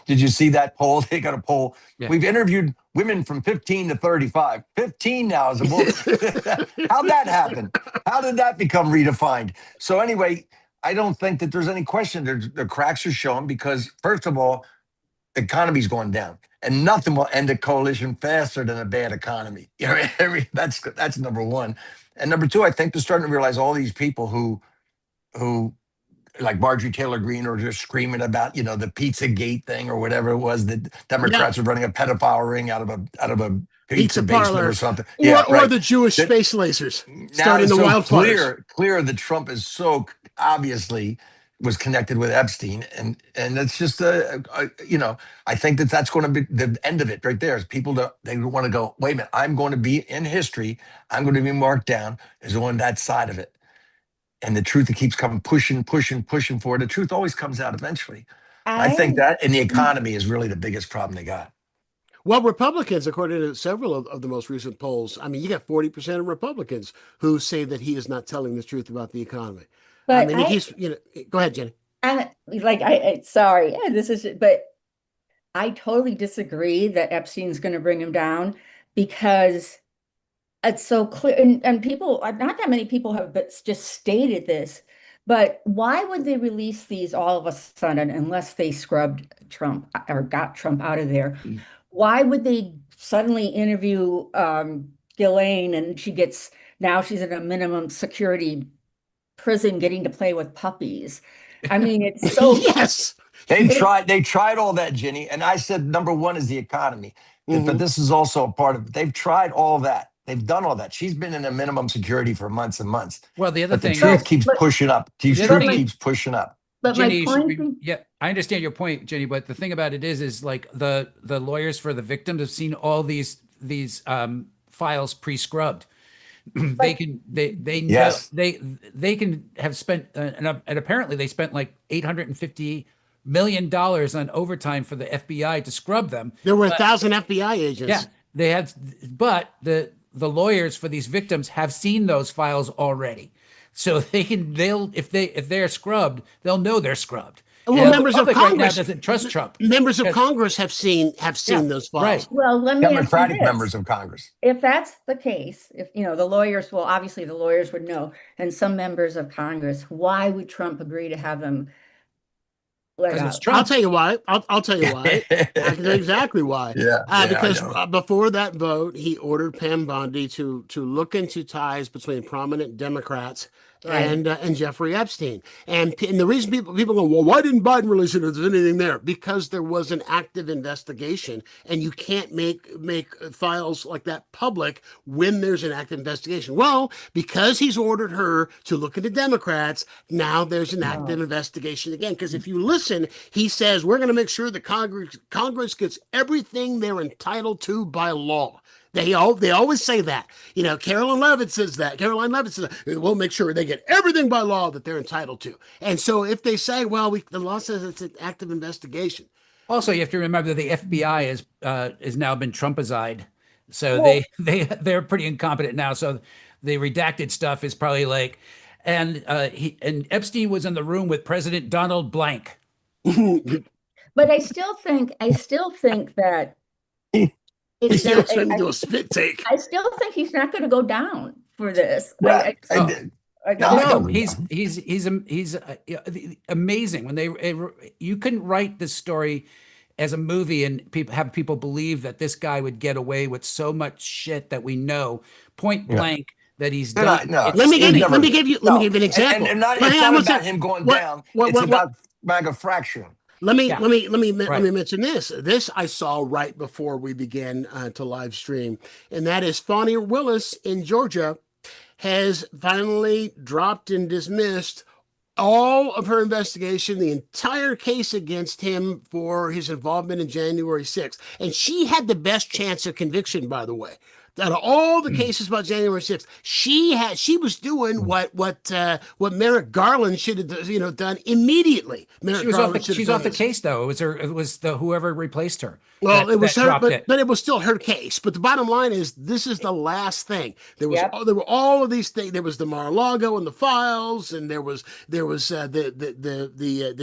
S3: Did you see that poll? They got a poll.
S4: Yeah.
S3: We've interviewed women from 15 to 35. 15 now is a woman. How'd that happen? How did that become redefined? So anyway, I don't think that there's any question. The cracks are showing because, first of all, the economy's going down, and nothing will end a coalition faster than a bad economy. You know, that's number one, and number two, I think they're starting to realize all these people who like Marjorie Taylor Greene are just screaming about the Pizza Gate thing or whatever it was that Democrats are running a pedophile ring out of a pizza basement
S1: parlor
S3: or something.
S1: Or the Jewish space lasers
S3: Now
S1: starting
S3: it's
S1: the
S3: so
S1: wildfires.
S3: clear that Trump is so obviously was connected with Epstein, and it's just I think that's going to be the end of it right there. Is people they want to go, wait a minute, I'm going to be in history, I'm going to be marked down as on that side of it, and the truth that keeps coming, pushing forward. The truth always comes out eventually. I think that, and the economy is really the biggest problem they got.
S1: Well, Republicans, according to several of the most recent polls, I mean, you got 40% of Republicans who say that he is not telling the truth about the economy.
S2: But
S1: I mean, go ahead, Jenny.
S2: Sorry, yeah, but I totally disagree that Epstein's going to bring him down because it's so clear, and people, not that many people have just stated this, but why would they release these all of a sudden unless they scrubbed Trump or got Trump out of there? Why would they suddenly interview Ghislaine and now she's in a minimum security prison getting to play with puppies? I mean, it's so
S1: yes.
S3: They tried all that, Jenny, and I said number one is the economy, but this is also a part of it. They've tried all that. They've done all that. She's been in a minimum security for months and months.
S4: Well, the other thing,
S3: the truth keeps pushing up. The truth keeps pushing up.
S2: But
S4: Jenny,
S2: my point,
S4: yeah, I understand your point, Jenny. But the thing about it is like the lawyers for the victims have seen all these files pre-scrubbed. They can have spent and apparently they spent like $850 million on overtime for the FBI to scrub them.
S1: There were 1,000 FBI agents.
S4: Yeah, they had, but the lawyers for these victims have seen those files already, so if they're scrubbed, they'll know they're scrubbed.
S1: Well, members of Congress
S4: right now doesn't trust Trump.
S1: Members of Congress have seen those files.
S4: Right.
S2: Well, let me
S3: Democratic
S2: ask you this.
S3: members of Congress.
S2: If that's the case, if the lawyers, well, obviously the lawyers would know, and some members of Congress, why would Trump agree to have them let
S4: Because it's
S2: out?
S4: Trump.
S1: I'll tell you why. I'll tell you why. I can tell you exactly why. Because before that vote, he ordered Pam Bondi to look into ties between prominent Democrats and Jeffrey Epstein. And the reason people go, well, why didn't Biden release it if there's anything there? Because there was an active investigation, and you can't make files like that public when there's an active investigation. Well, because he's ordered her to look into Democrats, now there's an active investigation again. Because if you listen, he says, we're going to make sure the Congress gets everything they're entitled to by law. They always say that. Caroline Levitt says that. We'll make sure they get everything by law that they're entitled to. And so if they say, well, the law says it's an active investigation.
S4: Also, you have to remember the FBI has now been Trumpized, so they're pretty incompetent now. So the redacted stuff is probably like, and Epstein was in the room with President Donald Blank.
S2: But I still think that.
S1: He's going to do a spit take.
S2: I still think he's not going to go down for this.
S3: Right.
S4: No, he's amazing. When you couldn't write this story as a movie and people believe that this guy would get away with so much shit that we know point blank that he's
S3: They're
S4: done.
S3: not- no.
S1: Let me give you.
S3: never-
S1: Let me give you. Let me give you an example.
S3: And not,
S1: Well,
S3: it's
S1: hang on
S3: not
S1: one
S3: about
S1: sec.
S3: him going
S1: What-
S3: down.
S1: what-
S3: It's
S1: what-
S3: about MAGA fracturing.
S1: Let me
S4: Yeah.
S1: let me mention this. This I saw right before we began to live stream, and that is Fonnie Willis in Georgia has finally dropped and dismissed all of her investigation, the entire case against him for his involvement in January 6th. And she had the best chance of conviction, by the way. Out of all the cases about January 6th, she was doing what Merrick Garland should have done immediately. Merrick Garland should have
S4: She's
S1: done
S4: off the
S1: this.
S4: case though. It was the whoever replaced her.
S1: Well, it was
S4: that
S1: her,
S4: dropped
S1: but it was still her case. But the bottom line is, this is the last thing. There were all of these things. There was the Mar-a-Lago and the files, and there was the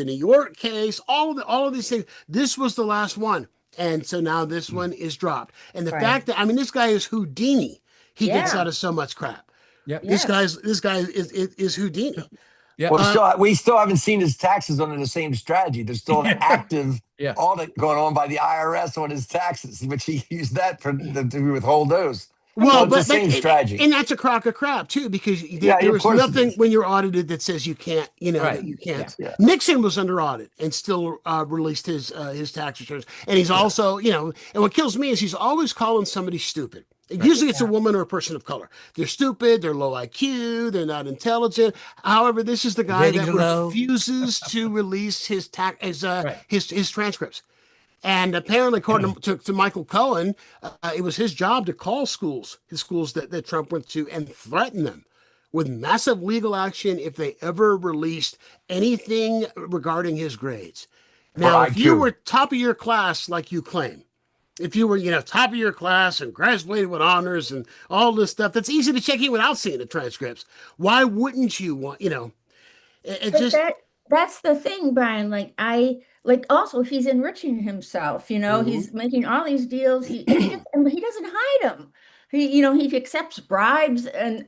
S1: New York case. All of these things. This was the last one, and so now this one is dropped. And the fact that this guy is Houdini. He gets out of so much crap.
S4: Yep.
S1: This guy is Houdini.
S4: Yeah.
S3: Well, we still haven't seen his taxes under the same strategy. There's still an active audit going on by the IRS on his taxes, which he used that to withhold those.
S1: Well,
S3: it's the same strategy.
S1: And that's a crock of crap too, because there
S3: of
S1: was
S3: course it
S1: nothing
S3: is.
S1: when you're audited that says you can't, that you can't.
S3: Yeah.
S1: Nixon was under audit and still released his tax returns, and he's also, and what kills me is he's always calling somebody stupid. Usually it's a woman or a person of color. They're stupid, they're low IQ, they're not intelligent. However, this is the guy that refuses to release his transcripts. And apparently, according to Michael Cohen, it was his job to call the schools that Trump went to, and threaten them with massive legal action if they ever released anything regarding his grades. Now, if you were top of your class, like you claim, if you were, top of your class and graduated with honors and all this stuff, that's easy to check in without seeing the transcripts. Why wouldn't you want,
S2: That's the thing, Brian. Also he's enriching himself, he's making all these deals. He doesn't hide them. He accepts bribes, and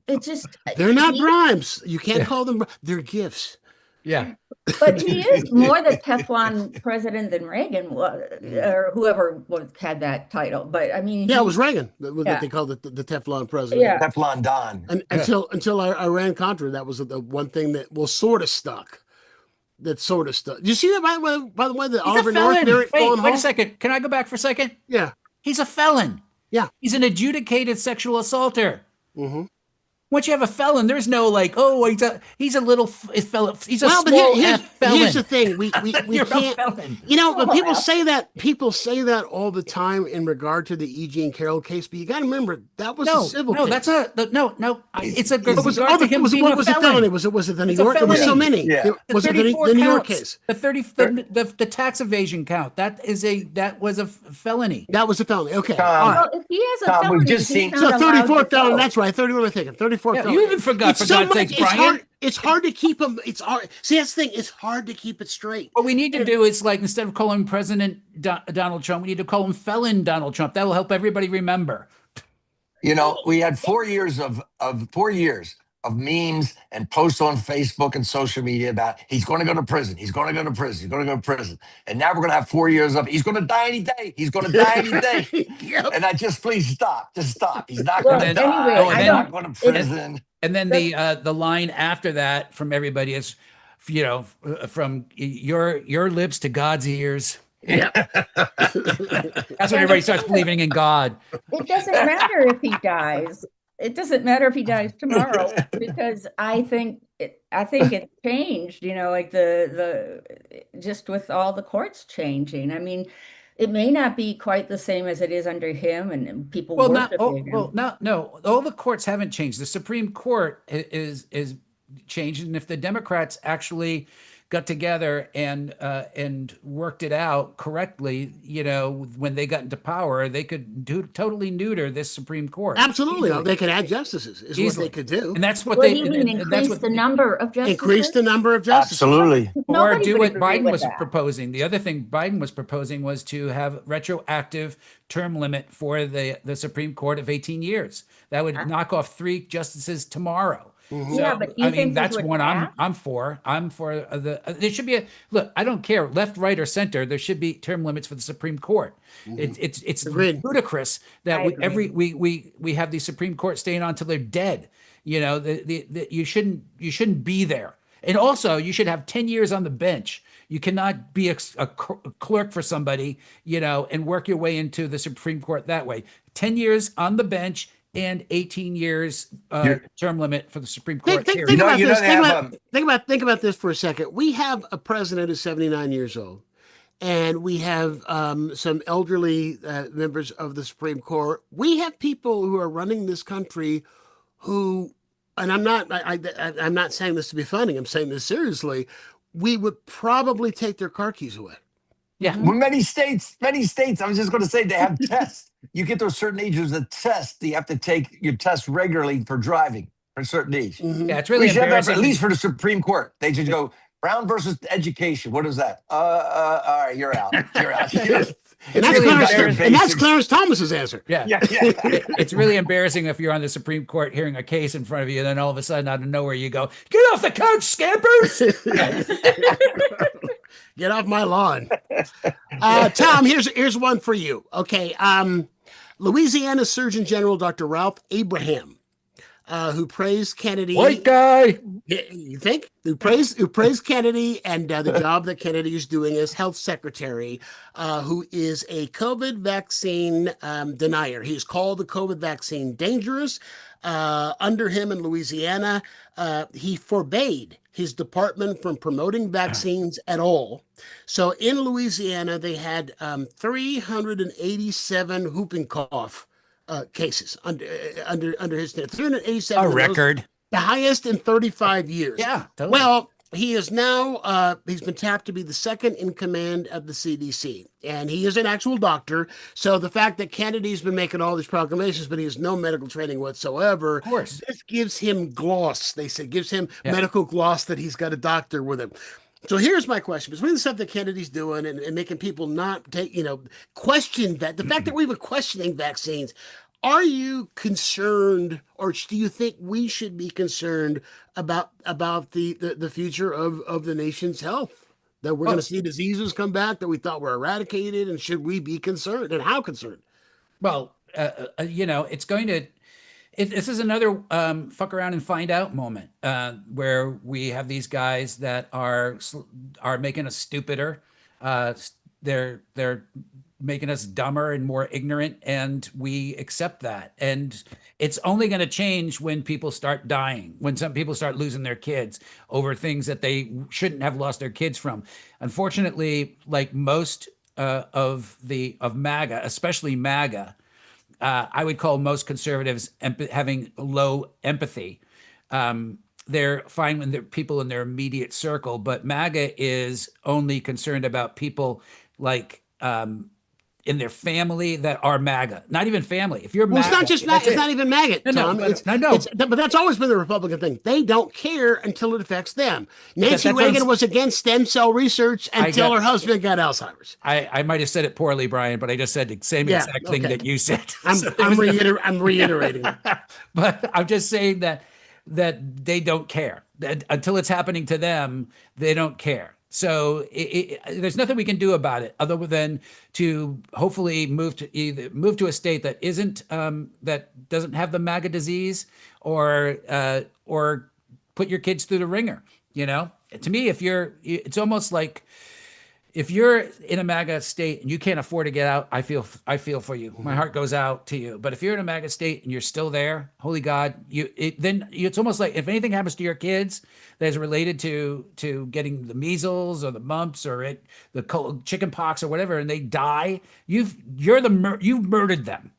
S2: it's just
S1: they're not bribes. You can't call them. They're gifts.
S4: Yeah.
S2: But he is more the Teflon president than Reagan was, or whoever had that title. But I mean,
S1: it was Reagan that they called it the Teflon president.
S2: Yeah.
S3: Teflon Don.
S1: And until Iran-Contra, that was the one thing that sort of stuck. That sort of stuck. You see that by the way, the Oliver North married Fallen
S4: Wait
S1: Hall?
S4: a second. Can I go back for a second?
S1: Yeah.
S4: He's a felon.
S1: Yeah.
S4: He's an adjudicated sexual assaulter.
S1: Mm-hmm.
S4: Once you have a felon, there's no he's a little felon. He's a small felon.
S1: Here's the thing. We
S4: You're
S1: can't.
S4: a felon.
S1: But people say that all the time in regard to the E. Jean Carroll case. But you got to remember that was a civil case.
S4: It's a
S1: What was the felony? Was it the New York? There were so many.
S3: Yeah.
S1: Was it the New York case?
S4: The tax evasion count. That was a felony.
S1: That was a felony. Okay.
S2: well, if he has a
S3: Tom, we've
S2: felony,
S3: just
S2: he's
S3: seen-
S2: not
S1: So
S2: allowed
S1: 34
S2: to
S1: felony.
S2: vote.
S1: That's right. 31. I'm thinking 34 felony.
S4: You even forgot, for God's sakes, Brian.
S1: It's hard to keep them. It's hard. See, that's the thing. It's hard to keep it straight.
S4: What we need to do is, instead of calling President Donald Trump, we need to call him felon Donald Trump. That will help everybody remember.
S3: We had 4 years of memes and posts on Facebook and social media about he's going to go to prison. He's going to go to prison. He's going to go to prison. And now we're going to have 4 years of he's going to die any day. He's going to die any day.
S1: Yep.
S3: And please stop. Just stop. He's not going to
S2: Well,
S3: die.
S2: anyway,
S3: He's not going to prison.
S4: And then the line after that from everybody is, from your lips to God's ears.
S1: Yeah.
S4: That's when everybody starts believing in God.
S2: It doesn't matter if he dies. It doesn't matter if he dies tomorrow, because I think it's changed. The just with all the courts changing. I mean, it may not be quite the same as it is under him, and people worship him.
S4: No. All the courts haven't changed. The Supreme Court is changed, and if the Democrats actually got together and worked it out correctly, when they got into power, they could totally neuter this Supreme Court.
S1: Absolutely.
S4: Easily.
S1: They could add justices is
S4: Easily.
S1: what they could do.
S4: And that's what
S2: What
S4: they
S2: do you mean,
S4: and that's
S2: increase
S4: what
S2: the number of justices?
S1: Increase the number of justices.
S3: Absolutely.
S4: or
S2: Nobody
S4: do
S2: would
S4: what
S2: agree
S4: Biden
S2: with
S4: was
S2: that.
S4: proposing. The other thing Biden was proposing was to have retroactive term limit for the Supreme Court of 18 years. That would knock off 3 justices tomorrow.
S2: Yeah, but do
S4: I
S2: you
S4: mean,
S2: think this
S4: that's
S2: would
S4: one
S2: pass?
S4: I'm for. I'm for there should be a look. I don't care left, right, or center. There should be term limits for the Supreme Court. It's
S1: Agreed.
S4: ludicrous that
S2: I agree.
S4: we have the Supreme Court staying on till they're dead. You know, you shouldn't be there. And also, you should have 10 years on the bench. You cannot be a clerk for somebody, you know, and work your way into the Supreme Court that way. 10 years on the bench and 18 years term limit for the Supreme Court.
S1: Think about this.
S3: they have
S1: Think about this for a second. We have a president who's 79 years old, and we have some elderly members of the Supreme Court. We have people who are running this country who, and I'm not saying this to be funny. I'm saying this seriously. We would probably take their car keys away.
S4: Yeah.
S3: Well, many states. I was just going to say they have tests. You get to a certain age, there's a test. You have to take your test regularly for driving for a certain age.
S4: Yeah, it's really
S3: We should have that for,
S4: embarrassing.
S3: at least for the Supreme Court. They should go Brown versus education. What is that? All right, you're out. You're out.
S1: And that's,
S4: really
S1: Clarence,
S4: embarrassing.
S1: and that's Clarence Thomas's answer.
S4: Yeah.
S3: Yeah.
S4: It's really embarrassing if you're on the Supreme Court hearing a case in front of you, and then all of a sudden, out of nowhere, you go, "Get off the couch, scampers!"
S1: Get off my lawn. Tom, here's one for you. Okay. Louisiana Surgeon General Dr. Ralph Abraham, who praised Kennedy.
S5: White guy.
S1: You think? Who praised Kennedy and the job that Kennedy is doing as health secretary, who is a COVID vaccine denier. He's called the COVID vaccine dangerous. Under him in Louisiana, he forbade his department from promoting vaccines at all. So in Louisiana, they had 387 whooping cough cases under his 387.
S4: A record.
S1: The highest in 35 years.
S4: Yeah, totally.
S1: Well, he is now, he's been tapped to be the second in command of the CDC. And he is an actual doctor. So the fact that Kennedy's been making all these proclamations, but he has no medical training whatsoever,
S4: Of course.
S1: this gives him gloss. They said, gives him medical gloss that he's got a doctor with him. So here's my question. Between the stuff that Kennedy's doing and making people not take, question that, the fact that we've been questioning vaccines, are you concerned, or do you think we should be concerned about the future of the nation's health? That we're going to see diseases come back that we thought were eradicated, and should we be concerned, and how concerned?
S4: Well, it's going to. This is another fuck around and find out moment where we have these guys that are making us stupider. They're making us dumber and more ignorant, and we accept that. And it's only going to change when people start dying, when some people start losing their kids over things that they shouldn't have lost their kids from. Unfortunately, like most of MAGA, especially MAGA, I would call most conservatives having low empathy. They're fine when they're people in their immediate circle, but MAGA is only concerned about people like in their family that are MAGA, not even family. If you're
S1: Well,
S4: MAGA,
S1: it's not even MAGA, Tom.
S4: But
S1: that's always been the Republican thing. They don't care until it affects them. Nancy Reagan was against stem cell research until her husband got Alzheimer's.
S4: I might have said it poorly, Brian, but I just said the same exact thing that you said.
S1: I'm reiterating.
S4: But I'm just saying that they don't care. That until it's happening to them, they don't care. So there's nothing we can do about it other than to hopefully move to a state that isn't that doesn't have the MAGA disease, or put your kids through the ringer. To me, it's almost like if you're in a MAGA state and you can't afford to get out, I feel for you. My heart goes out to you. But if you're in a MAGA state and you're still there, holy God, it's almost like if anything happens to your kids that is related to getting the measles or the mumps or the chicken pox or whatever, and they die, you've murdered them.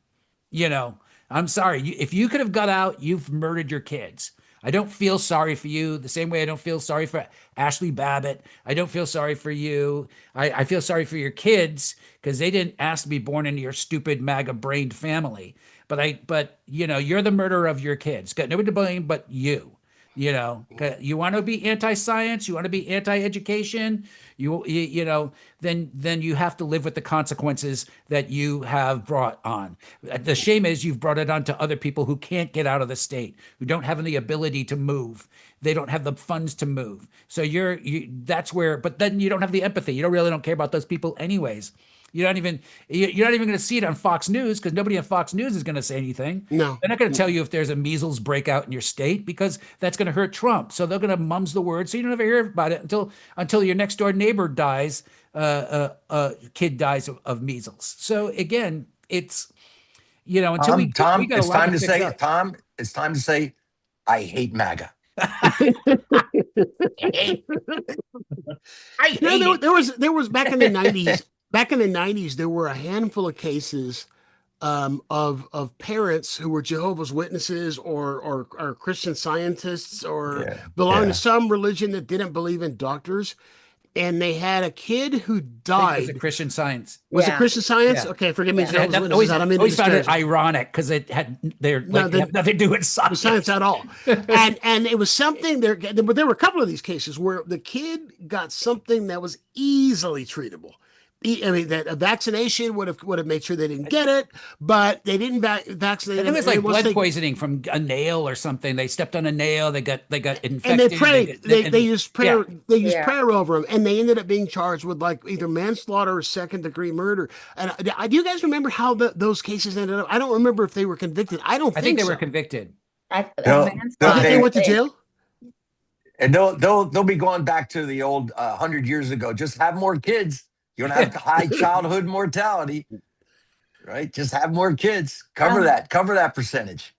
S4: I'm sorry. If you could have got out, you've murdered your kids. I don't feel sorry for you the same way I don't feel sorry for Ashley Babbitt. I don't feel sorry for you. I feel sorry for your kids because they didn't ask to be born into your stupid MAGA-brained family. But you're the murderer of your kids. Got nobody to blame but you. You know, you want to be anti-science, you want to be anti-education, you know, then you have to live with the consequences that you have brought on. The shame is you've brought it on to other people who can't get out of the state, who don't have the ability to move. They don't have the funds to move. So that's where, but then you don't have the empathy. You don't care about those people anyways. You're not even going to see it on Fox News because nobody on Fox News is going to say anything.
S1: No.
S4: They're not going to tell you if there's a measles breakout in your state because that's going to hurt Trump. So they're going to mums the word. So you don't ever hear about it until your next door neighbor dies, kid dies of measles. So again, it's, you know, until we got
S3: it's
S4: a lot
S3: time
S4: to
S3: to
S4: fix
S3: say,
S4: up.
S3: Tom, it's time to say, I hate MAGA.
S4: I hate it.
S1: There was back in the 90s. Back in the 90s, there were a handful of cases of parents who were Jehovah's Witnesses or Christian Scientists or belonged to some religion that didn't believe in doctors. And they had a kid who
S4: I think it
S1: died.
S4: was a Christian Science.
S1: Was it Christian Science?
S4: Yeah.
S1: Okay, forgive me.
S2: Yeah.
S1: Jehovah's Witnesses.
S4: Always,
S1: I don't mean to
S4: always found it
S1: disparage
S4: ironic because it had they have nothing to do with science.
S1: science at all. And it was something there, but there were a couple of these cases where the kid got something that was easily treatable. I mean, that a vaccination would have made sure they didn't get it, but they didn't vaccinate
S4: I think
S1: them.
S4: it was like
S1: And once
S4: blood poisoning from a nail or something. They stepped on a nail. They got infected.
S1: and they prayed. They used prayer.
S4: Yeah.
S1: They used
S2: Yeah.
S1: prayer over them, and they ended up being charged with like either manslaughter or second-degree murder. And do you guys remember how those cases ended up? I don't remember if they were convicted. I think
S4: they
S1: so.
S4: were convicted.
S3: No,
S1: Think they went to jail?
S3: And they'll be going back to the old 100 years ago. Just have more kids. You don't have high childhood mortality, right? Just have more kids. Cover that percentage.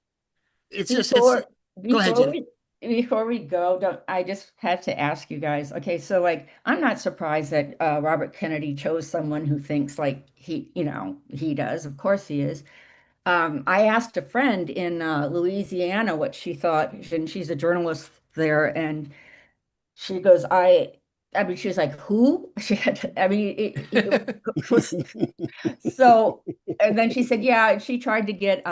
S1: It's just
S2: Before,
S1: go ahead,
S2: before
S1: Jenny.
S2: before we go, I just had to ask you guys. Okay, so like, I'm not surprised that Robert Kennedy chose someone who thinks like he does. Of course he is. I asked a friend in Louisiana what she thought, and she's a journalist there, and she goes, I mean, she was like, who? She had, I mean, it was so, and then she said, yeah, she tried to get,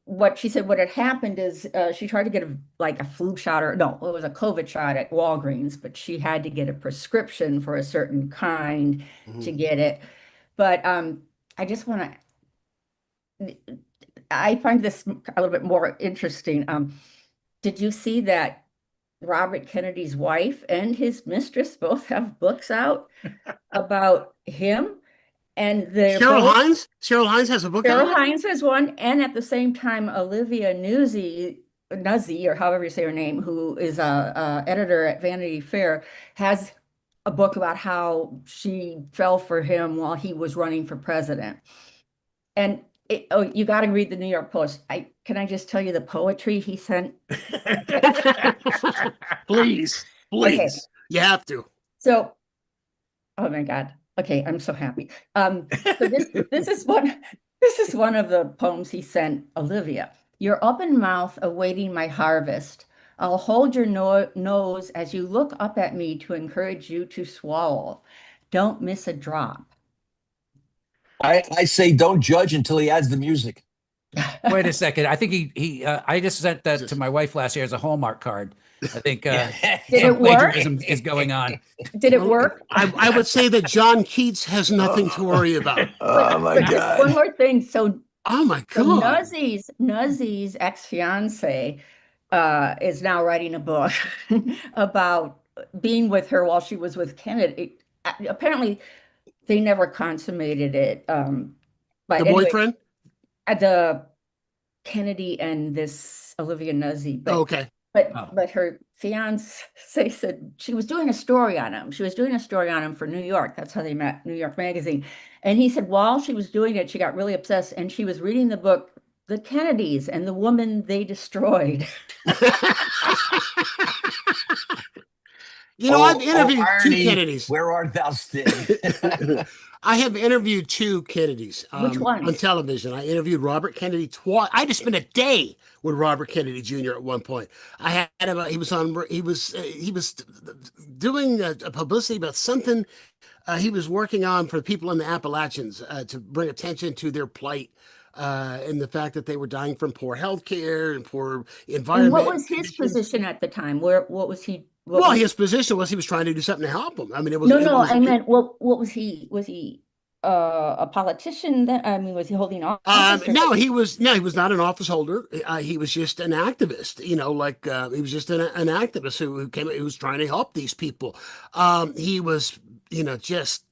S2: what she said, what had happened is she tried to get like a flu shot or no, it was a COVID shot at Walgreens, but she had to get a prescription for a certain kind to get it. But I just want to, I find this a little bit more interesting. Did you see that Robert Kennedy's wife and his mistress both have books out about him? And they're
S1: Cheryl Hines? Cheryl Hines has a book
S2: Cheryl
S1: out?
S2: Hines has one, and at the same time, Olivia Nuzzi, or however you say her name, who is a editor at Vanity Fair, has a book about how she fell for him while he was running for president. And you got to read the New York Post. Can I just tell you the poetry he sent?
S1: Please.
S2: Okay.
S1: You have to.
S2: So, oh my God. Okay, I'm so happy. So this is one of the poems he sent Olivia. You're open mouth awaiting my harvest. I'll hold your nose as you look up at me to encourage you to swallow. Don't miss a drop.
S3: I say don't judge until he adds the music.
S4: Wait a second. I think I just sent that to my wife last year as a Hallmark card. I think
S2: Did it work?
S4: plagiarism is going on.
S2: Did it work?
S1: I would say that John Keats has nothing to worry about.
S3: Oh my
S2: But just
S3: God.
S2: one more thing. So
S1: Oh my
S2: So
S1: God.
S2: Nuzzi's ex-fiance is now writing a book about being with her while she was with Kennedy. Apparently, they never consummated it. But
S1: The
S2: anyway,
S1: boyfriend?
S2: the Kennedy and this Olivia Nuzzi. But,
S1: Oh, okay.
S2: but her fiance said she was doing a story on him. She was doing a story on him for New York. That's how they met, New York Magazine. And he said while she was doing it, she got really obsessed and she was reading the book, The Kennedys and the Woman They Destroyed.
S1: You know, I've interviewed two
S3: irony,
S1: Kennedys.
S3: Where art thou still?
S1: I have interviewed two Kennedys
S2: Which ones?
S1: on television. I interviewed Robert Kennedy twice. I just spent a day with Robert Kennedy Jr. at one point. I had him. He was doing a publicity about something he was working on for people in the Appalachians to bring attention to their plight and the fact that they were dying from poor health care and poor
S2: And
S1: environment
S2: what was his
S1: conditions.
S2: position at the time? What was he?
S1: Well, his position was he was trying to do something to help them. I mean, it was
S2: No, I meant what was he? Was he a politician then? I mean, was he holding office?
S1: No, he was not an office holder. He was just an activist. Like he was just an activist who was trying to help these people. He was just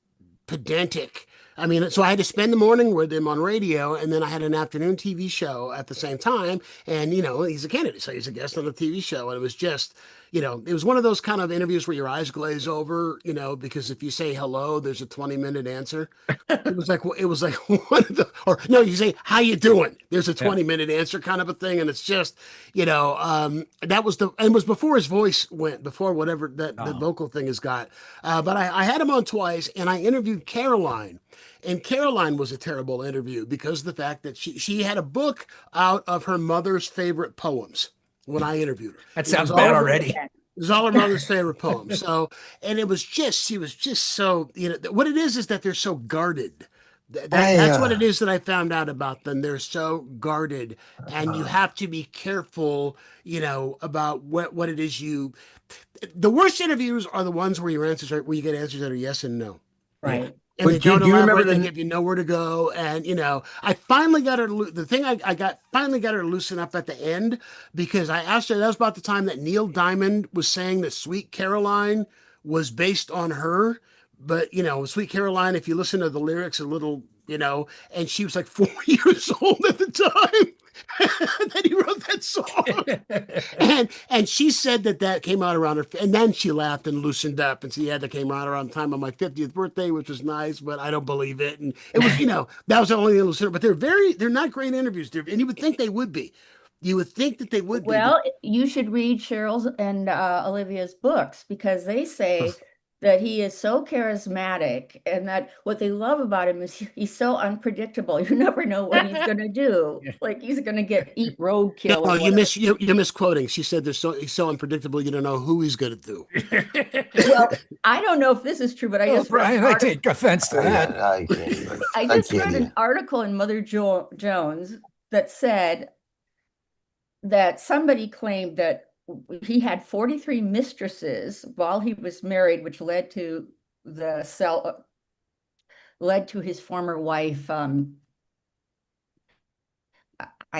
S1: pedantic. I mean, so I had to spend the morning with him on radio, and then I had an afternoon TV show at the same time. And he's a candidate, so he's a guest on the TV show, and it was just. It was one of those kind of interviews where your eyes glaze over, because if you say hello, there's a 20-minute answer. It was like one of the, or no, you say, how you doing? There's a 20-minute answer kind of a thing. And it's just, that was and it was before his voice went, before whatever the vocal thing has got. But I had him on twice, and I interviewed Caroline. And Caroline was a terrible interview because of the fact that she had a book out of her mother's favorite poems. When I interviewed her,
S4: that sounds bad already.
S1: It was all her mother's favorite poems. So, and it was just, she was just so, what it is that they're so guarded. That's what it is that I found out about them. They're so guarded, and you have to be careful, about what it is the worst interviews are the ones where where you get answers that are yes and no.
S2: Right.
S1: And they don't elaborate, they give you nowhere to go. And, I finally got her, finally got her to loosen up at the end, because I asked her, that was about the time that Neil Diamond was saying that Sweet Caroline was based on her. But, Sweet Caroline, if you listen to the lyrics a little, and she was like 4 years old at the time that he wrote that song. and she said that came out around her, and then she laughed and loosened up and said, yeah, that came out around the time of my 50th birthday, which was nice, but I don't believe it. And it was, that was the only thing, but they're not great interviews, and you would think they would be. You would think that they would be.
S2: Well, you should read Cheryl's and Olivia's books, because they say that he is so charismatic, and that what they love about him is he's so unpredictable. You never know what he's going to do. Like he's going to eat roadkill.
S1: No, you're misquoting. She said he's so unpredictable. You don't know who he's going to do.
S2: Well, I don't know if this is true, but
S5: Brian, I take offense to that.
S2: I just read an article in Mother Jones that said that somebody claimed that he had 43 mistresses while he was married, which led to his former wife. I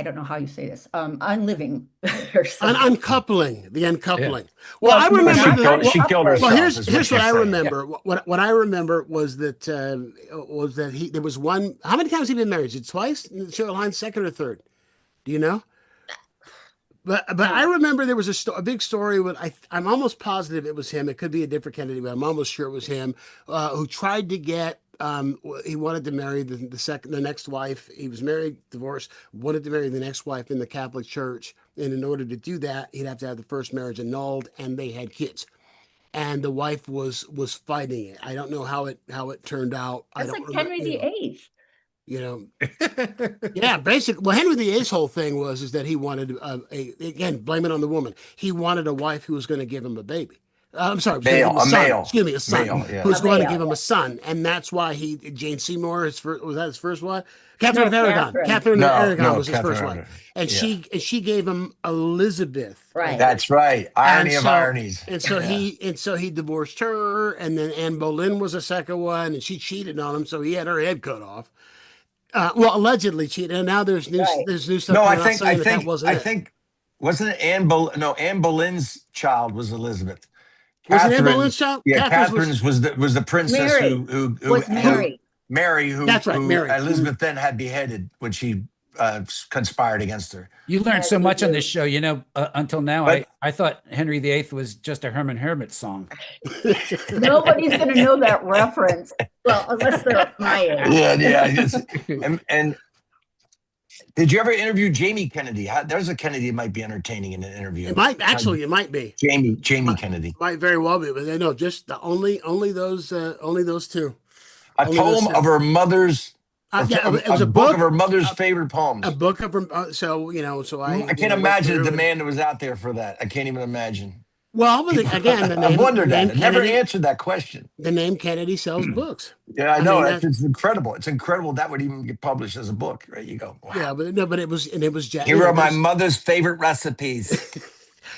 S2: don't know how you say this. Unliving or something.
S1: Uncoupling, the uncoupling. Yeah. Well, I remember
S3: she killed herself.
S1: Well, here's what I remember. Yeah. What I remember was that there was one. How many times has he been married? Is it twice? Charlene, second or third? Do you know? But I remember there was a big story with I'm almost positive it was him. It could be a different Kennedy, but I'm almost sure it was him who tried to get. He wanted to marry the next wife. He was married, divorced, wanted to marry the next wife in the Catholic Church, and in order to do that, he'd have to have the first marriage annulled, and they had kids. And the wife was fighting it. I don't know how it turned out.
S2: That's like Henry VIII.
S1: Yeah, basically. Well, Henry VIII's whole thing was that he wanted again, blame it on the woman. He wanted a wife who was going to give him a baby. I'm sorry, a son. Excuse me, a son who was going to give him a son, and that's why Jane Seymour. Was that his first wife? Catherine of Aragon. Catherine of Aragon was his first wife, and she gave him Elizabeth.
S2: Right.
S3: That's right. Irony of ironies.
S1: And so he divorced her, and then Anne Boleyn was a second one, and she cheated on him, so he had her head cut off. Well, allegedly cheated, and now there's new stuff.
S3: No, I think wasn't it Anne Boleyn? No, Anne Boleyn's child was Elizabeth.
S1: Was it Anne Boleyn's child?
S3: Yeah, Catherine's was the princess who
S2: was Mary.
S3: Mary, who
S1: Mary.
S3: Elizabeth then had beheaded when she conspired against her.
S4: You learned so much on this show, until now. I thought Henry VIII was just a Herman Hermit song.
S2: Nobody's going to know that reference. Well, unless they're my age.
S3: Yeah. And did you ever interview Jamie Kennedy? There's a Kennedy that might be entertaining in an interview.
S1: It might be
S3: Jamie Kennedy.
S1: Might very well be, but no, just the only those two.
S3: A poem of her mother's.
S1: It was
S3: a book of her mother's favorite poems.
S1: A book of her. So I
S3: can't imagine the demand that was out there for that. I can't even imagine.
S1: Well, but again, the
S3: I've
S1: name,
S3: wondered that. I never
S1: Kennedy,
S3: answered that question.
S1: the name Kennedy sells books.
S3: Yeah, I
S1: I
S3: know.
S1: mean,
S3: It's incredible. It's incredible that would even get published as a book. Right? You go,
S1: yeah,
S3: wow.
S1: but no, but it was, and it was,
S3: He wrote my mother's favorite recipes.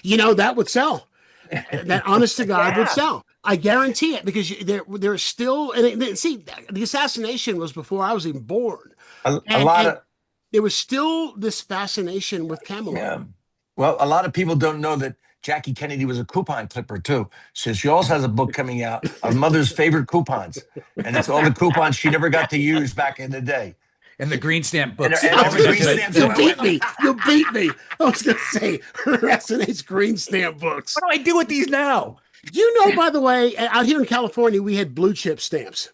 S1: that would sell. That honest to God would
S2: Yeah.
S1: sell. I guarantee it because there's still, see, the assassination was before I was even born.
S3: A lot
S1: And
S3: of
S1: there was still this fascination with Camelot.
S3: yeah. Well, a lot of people don't know that Jackie Kennedy was a coupon clipper too. So she also has a book coming out of mother's favorite coupons, and it's all the coupons she never got to use back in the day.
S4: And the green stamp
S3: And,
S4: books.
S3: and all the green stamps.
S1: You beat me. You beat me. I was going to say, SNA's green stamp books.
S4: What do I do with these now?
S1: Do you know, by the way, out here in California, we had blue chip stamps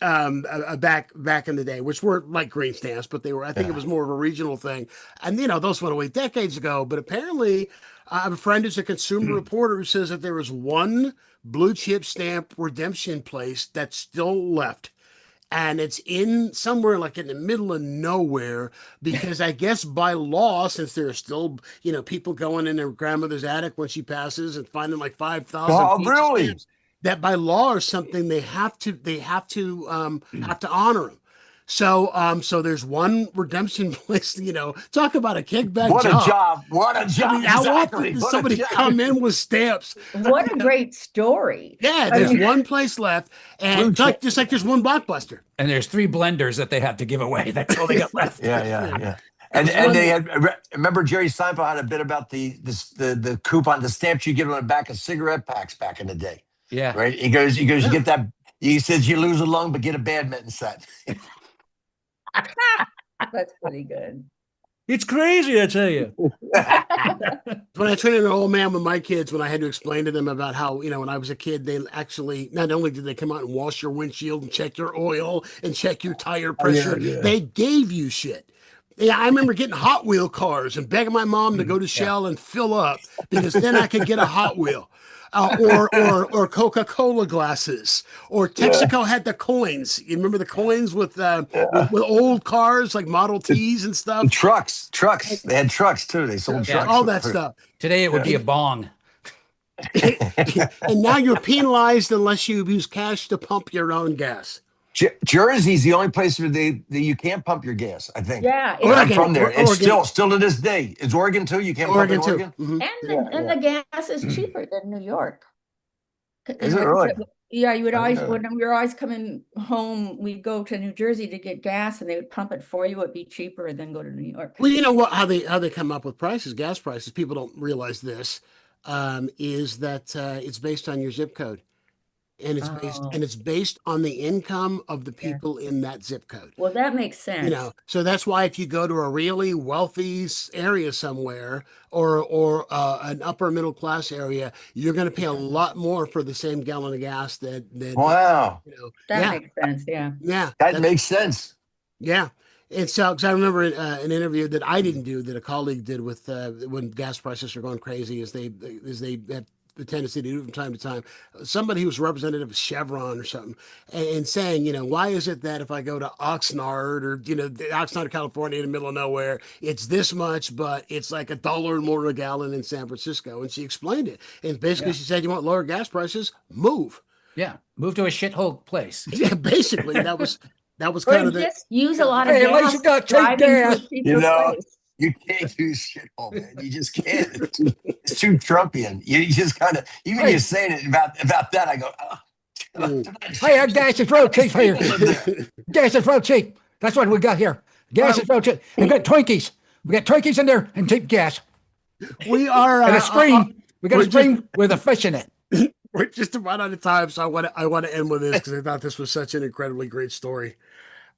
S1: back in the day, which were like green stamps, but they were, I think it was more of a regional thing. And, those went away decades ago. But apparently, I have a friend who's a consumer reporter who says that there is one blue chip stamp redemption place that's still left. And it's in somewhere like in the middle of nowhere because I guess by law, since there are still, people going in their grandmother's attic when she passes and finding like 5,000
S3: Oh,
S1: pieces of
S3: really?
S1: stamps, that by law or something they have to honor them. So there's one redemption place. Talk about a kickback
S3: What
S1: job.
S3: a job! What a job!
S1: I mean, how
S3: Exactly.
S1: often does
S3: What a
S1: somebody
S3: job.
S1: come in with stamps?
S2: What a great story.
S1: Yeah,
S2: I
S1: there's
S2: mean-
S1: one place left, and just like there's one Blockbuster.
S4: And there's 3 blenders that they have to give away. That's all they got left.
S3: Yeah. And they had, remember Jerry Seinfeld had a bit about the coupon, the stamps you get on the back of cigarette packs back in the day.
S4: Yeah.
S3: Right. He goes, you get that. He says you lose a lung, but get a badminton set.
S2: That's pretty good.
S5: It's crazy, I tell you.
S1: When I trained an old man with my kids, when I had to explain to them about how, when I was a kid, they actually, not only did they come out and wash your windshield and check your oil and check your tire pressure, they gave you shit. Yeah, I remember getting Hot Wheel cars and begging my mom to go to Shell and fill up because then I could get a Hot Wheel. Or Coca-Cola glasses, or Texaco had the coins. You remember the coins with old cars like Model Ts and stuff.
S3: Trucks. They had trucks too. They sold trucks.
S1: All that stuff.
S4: Today it would be a bong.
S1: And now you're penalized unless you use cash to pump your own gas.
S3: Jersey's the only place where you can't pump your gas, I think.
S2: Yeah.
S3: I'm from there. It's
S1: Oregon.
S3: still to this day. Is Oregon too? You can't pump in Oregon?
S1: Mhm.
S2: And the gas is cheaper than New York.
S3: Is it really?
S2: Yeah, you would always,
S3: know.
S2: when we were always coming home, we'd go to New Jersey to get gas and they would pump it for you. It'd be cheaper than go to New York.
S1: Well, you know what? How they come up with prices, gas prices. People don't realize this is that it's based on your zip code, and it's based on the income of the people in that zip code.
S2: Well, that makes sense.
S1: So that's why if you go to a really wealthy area somewhere or an upper middle class area, you're going to pay a lot more for the same gallon of gas than
S3: Wow.
S2: That makes sense. Yeah.
S1: Yeah,
S3: That makes sense.
S1: yeah. And so, because I remember an interview that I didn't do that a colleague did with when gas prices are going crazy, as they have the tendency to do from time to time. Somebody who was representative of Chevron or something, and saying, why is it that if I go to Oxnard or Oxnard, California, in the middle of nowhere, it's this much, but it's like $1 more a gallon in San Francisco? And she explained it, and basically she said, you want lower gas prices? Move.
S4: Yeah. Move to a shithole place.
S1: Yeah, basically that was
S2: Or
S1: kind of the.
S2: just use a lot of
S5: Hey, at least
S2: gas.
S5: you got cheap
S2: driving to a
S5: gas.
S2: cheaper place.
S3: You can't use shit, man. You just can't. It's too Trumpian. You just kind of, even you saying it about that, I go, oh.
S5: Hey, our gas is real cheap here. Gas is real cheap. That's what we got here. Gas is real cheap. We got Twinkies. We got Twinkies in there and cheap gas.
S1: We are
S5: And a screen. We got a
S1: we're
S5: screen with a fish in it.
S1: We're just about out of time, so I want to end with this because I thought this was such an incredibly great story.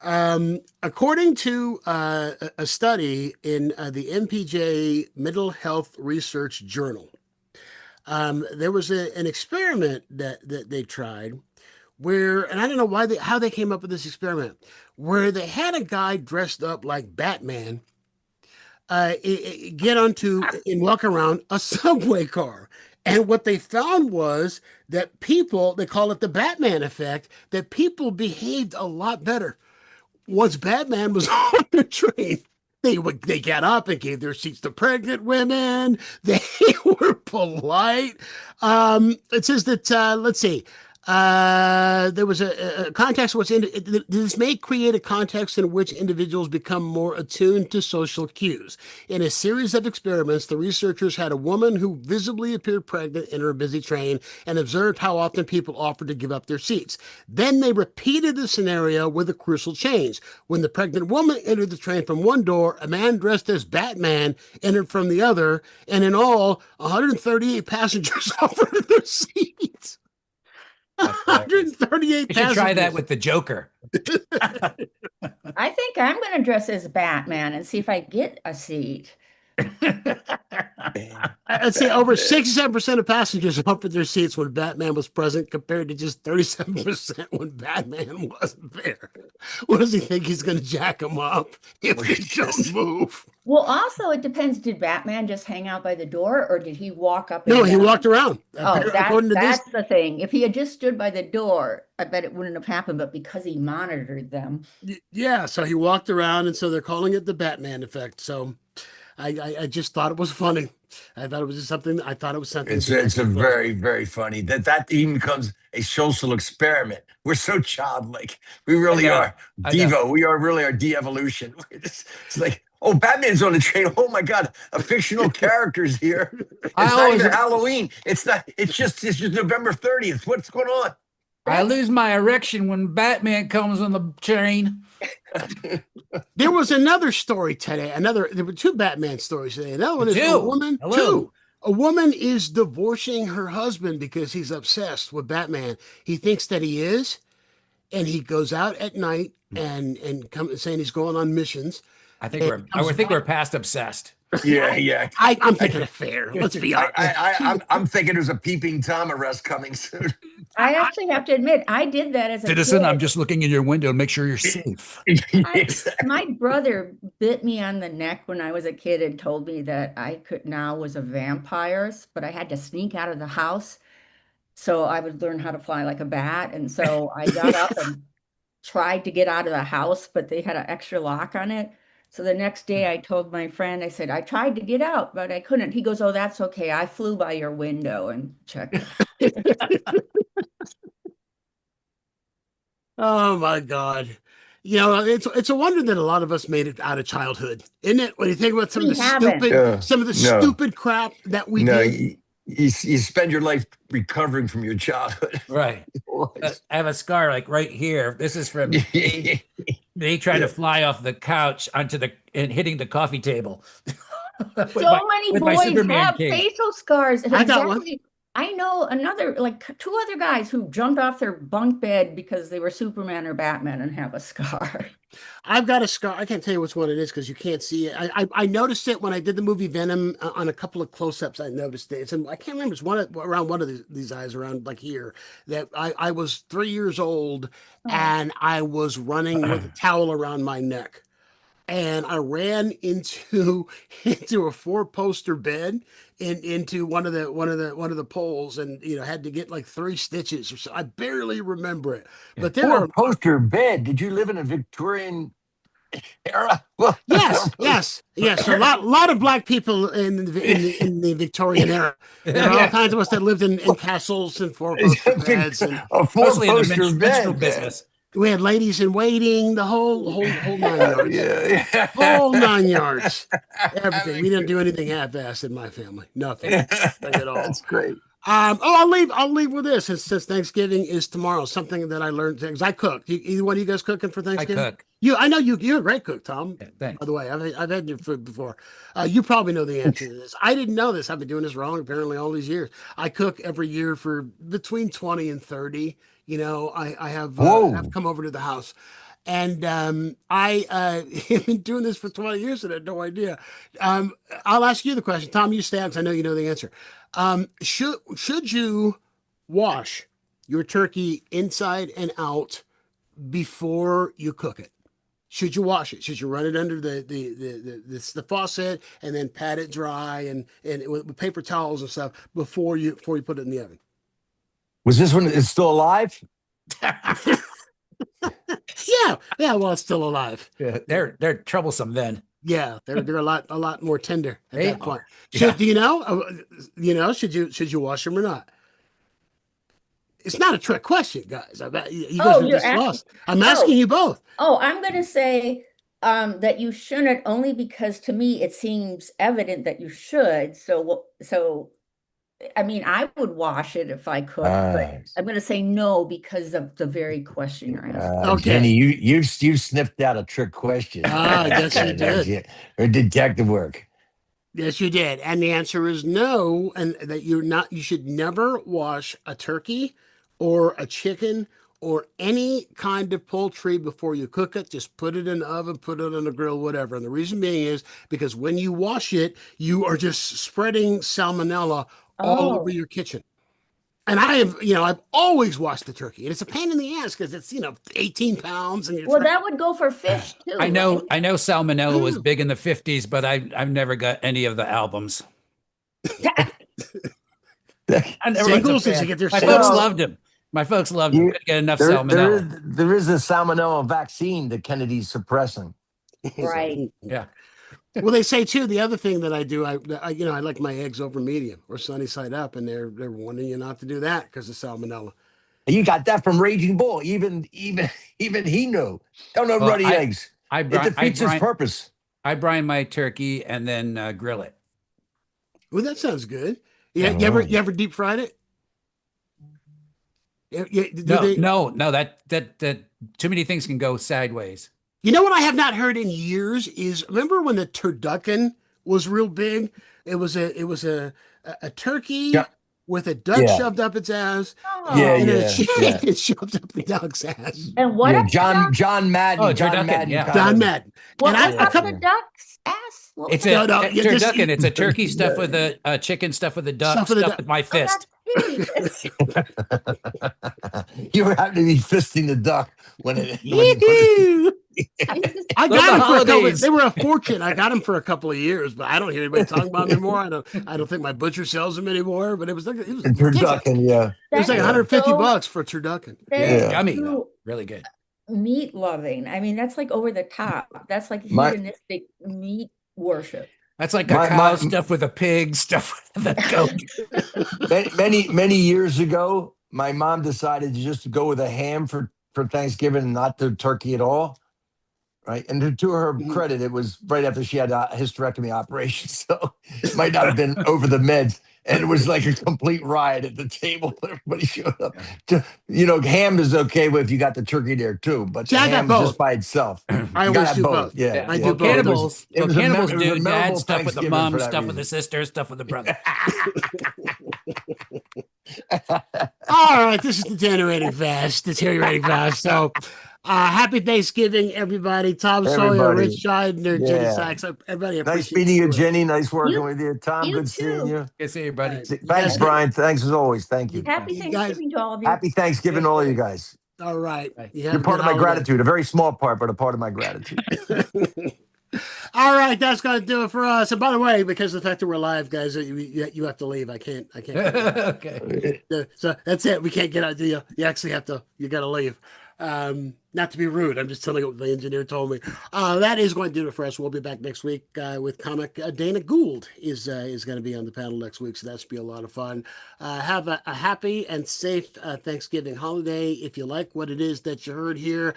S1: According to a study in the MPJ Mental Health Research Journal, there was an experiment that they tried where, and I don't know how they came up with this experiment, where they had a guy dressed up like Batman get onto and walk around a subway car. And what they found was that people, they call it the Batman effect, that people behaved a lot better. Once Batman was on the train, they got up and gave their seats to pregnant women. They were polite. It says that, let's see. There was a context which this may create a context in which individuals become more attuned to social cues. In a series of experiments, the researchers had a woman who visibly appeared pregnant in her busy train and observed how often people offered to give up their seats. Then they repeated the scenario with a crucial change. When the pregnant woman entered the train from one door, a man dressed as Batman entered from the other, and in all, 138 passengers offered their seats. 138
S4: You should try that
S1: passengers.
S4: with the Joker.
S2: I think I'm going to dress as Batman and see if I get a seat.
S1: I'd say over 67% of passengers offered their seats when Batman was present, compared to just 37% when Batman wasn't there. What does he think? He's going to jack him up if he don't move?
S2: Well, also, it depends. Did Batman just hang out by the door, or did he walk up?
S1: No,
S2: and
S1: he
S2: down?
S1: walked around.
S2: Oh,
S1: According to this,
S2: that's the thing. If he had just stood by the door, I bet it wouldn't have happened. But because he monitored them,
S1: yeah, so he walked around, and so they're calling it the Batman effect. So I just thought it was funny. I thought it was just something. I thought it was something.
S3: It's a very, very funny that even becomes a social experiment. We're so childlike. We really are. Devo. We are really our de-evolution. It's like, oh, Batman's on the train. Oh my God, a fictional character's here. It's not even Halloween. It's not. It's just November 30th. What's going on?
S4: I lose my erection when Batman comes on the train.
S1: There was another story today. There were two Batman stories today. Another one is a woman. A woman is divorcing her husband because he's obsessed with Batman. He thinks that he is, and he goes out at night and saying he's going on missions.
S4: I think we're past obsessed.
S3: Yeah.
S1: I'm thinking of fair. Let's be honest.
S3: I'm thinking there's a peeping Tom arrest coming soon.
S2: I actually have to admit, I did that as a
S5: Citizen,
S2: kid.
S5: I'm just looking in your window to make sure you're safe.
S2: My brother bit me on the neck when I was a kid and told me that I was a vampire, but I had to sneak out of the house so I would learn how to fly like a bat. And so I got up and tried to get out of the house, but they had an extra lock on it. So the next day I told my friend, I said, I tried to get out, but I couldn't. He goes, oh, that's okay. I flew by your window and checked.
S1: Oh my God. You know, it's a wonder that a lot of us made it out of childhood, isn't it? When you think about some of the stupid crap that we did.
S3: You spend your life recovering from your childhood.
S4: Right. I have a scar like right here. This is from me trying to fly off the couch and hitting the coffee table.
S2: Many boys have facial scars.
S1: I got one.
S2: I know two other guys who jumped off their bunk bed because they were Superman or Batman and have a scar.
S1: I've got a scar. I can't tell you which one it is because you can't see it. I noticed it when I did the movie Venom on a couple of close-ups. I noticed it. I can't remember. It's around one of these eyes, around like here. That I was 3 years old and I was running with a towel around my neck. And I ran into a 4-poster bed into one of the poles, and had to get like 3 stitches or so. I barely remember it. But there
S3: 4-poster bed. Did you live in a Victorian era? Well,
S1: yes. A lot of black people in the Victorian era. There are all kinds of us that lived in castles and 4-poster beds, and
S3: a 4-poster bed
S4: business.
S1: We had ladies in waiting, the whole 9 yards.
S3: Yeah.
S1: Whole 9 yards. Everything. We didn't do anything half-assed in my family. Nothing at all.
S3: That's great.
S1: I'll leave with this. Since Thanksgiving is tomorrow, something that I learned because I cook. Either one of you guys cooking for Thanksgiving?
S4: I cook.
S1: I know you're a great cook, Tom.
S4: Yeah, thanks.
S1: By the way, I've had your food before. You probably know the answer to this. I didn't know this. I've been doing this wrong apparently all these years. I cook every year for between 20 and 30. I have come over to the house, and I have been doing this for 20 years and I had no idea. I'll ask you the question, Tom. You stay because I know you know the answer. Should you wash your turkey inside and out before you cook it? Should you wash it? Should you run it under the faucet and then pat it dry and with paper towels and stuff before you put it in the oven?
S3: Was this one is still alive?
S1: Yeah. Well, it's still alive.
S4: Yeah, they're troublesome then.
S1: Yeah, they're a lot more tender at
S4: They
S1: that point.
S4: are.
S1: Should do you know? Should you wash them or not? It's not a trick question, guys. I bet you guys
S2: Oh,
S1: are
S2: you're
S1: just
S2: asking.
S1: lost. I'm asking you both.
S2: Oh, I'm going to say that you shouldn't, only because to me it seems evident that you should. So I mean, I would wash it if I could, but I'm going to say no because of the very question you're asking.
S1: Okay.
S3: Jenny, you sniffed out a trick question.
S1: Ah, yes, you did.
S3: Or detective work.
S1: Yes, you did. And the answer is no, and that you should never wash a turkey or a chicken or any kind of poultry before you cook it. Just put it in the oven, put it on the grill, whatever. And the reason being is because when you wash it, you are just spreading salmonella all over your kitchen. And I've always washed the turkey, and it's a pain in the ass because it's 18 pounds, and
S2: Well, that would go for fish too.
S4: I know
S2: right?
S4: Salmonella was big in the 50s, but I've never got any of the albums.
S1: Singles, did you get their
S4: My
S1: singles?
S4: folks loved him. My folks loved him. Couldn't get enough Salmonella.
S3: There is a salmonella vaccine that Kennedy's suppressing.
S2: Right.
S4: Yeah.
S1: Well, they say too. The other thing that I do, I like my eggs over medium or sunny side up, and they're warning you not to do that because of salmonella.
S3: You got that from Raging Bull. Even he knew. Don't know ruddy eggs. It defeats its purpose.
S4: I brine my turkey and then grill it.
S1: Well, that sounds good. Yeah, you ever deep fried it?
S4: No. That too many things can go sideways.
S1: You know what I have not heard in years is, remember when the turducken was real big? It was a turkey with a duck shoved up its ass.
S2: Oh.
S1: And a chicken shoved up the duck's ass.
S2: And what?
S3: John Madden.
S4: Oh,
S3: John
S4: turducken,
S3: Madden.
S4: yeah.
S1: John Madden.
S2: What
S1: And
S2: was the duck's ass?
S4: It's a turducken. It's a turkey stuffed with a chicken stuffed with a duck stuffed with my fist.
S3: You happen to be fisting the duck when
S1: I got them for a couple. They were a fortune. I got them for a couple of years, but I don't hear anybody talking about them anymore. I don't think my butcher sells them anymore. But it was
S3: turducken, yeah.
S1: It was like $150 for a turducken.
S4: Yeah, yummy, really good.
S2: Meat loving. I mean, that's like over the top. That's like hedonistic meat worship.
S4: That's like a cow stuffed with a pig, stuffed with a goat.
S3: Many years ago, my mom decided to just go with a ham for Thanksgiving and not the turkey at all. Right. And to her credit, it was right after she had a hysterectomy operation. So it might not have been over the meds. And it was like a complete riot at the table. Everybody showed up. Ham is okay if you got the turkey there too, but the ham just by itself.
S1: I always do both.
S3: Yeah,
S1: I do both.
S4: Cannibals. Cannibals do
S3: memorable
S4: dad stuff with the mom,
S3: Thanksgiving for that
S4: stuff with the
S3: reason.
S4: sister, stuff with the brother.
S1: All right, this is deteriorating fast. So, happy Thanksgiving, everybody. Tom Sawyer, Rich Scheidner, Jenny Sachs. Everybody,
S3: nice meeting you, Jenny. Nice working with you, Tom.
S2: You
S3: good seeing you.
S4: Good seeing you, buddy.
S3: Thanks, Brian. Thanks as always. Thank you.
S2: Happy Thanksgiving to all of you.
S3: Happy Thanksgiving to all you guys.
S1: All right.
S3: You're part of my gratitude. A very small part, but a part of my gratitude.
S1: All right, that's going to do it for us. And by the way, because of the fact that we're live, guys, you have to leave. I can't.
S4: Okay.
S1: So that's it. We can't get out. You actually have to. You got to leave. Not to be rude, I'm just telling you what the engineer told me. That is going to do it for us. We'll be back next week with comic Dana Gould is going to be on the panel next week, so that should be a lot of fun. Have a happy and safe Thanksgiving holiday. If you like what it is that you heard here,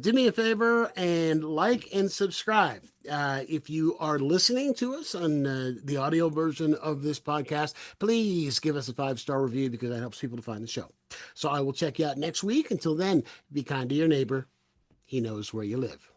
S1: do me a favor and like and subscribe. If you are listening to us on the audio version of this podcast, please give us a 5-star review because that helps people to find the show. So I will check you out next week. Until then, be kind to your neighbor. He knows where you live.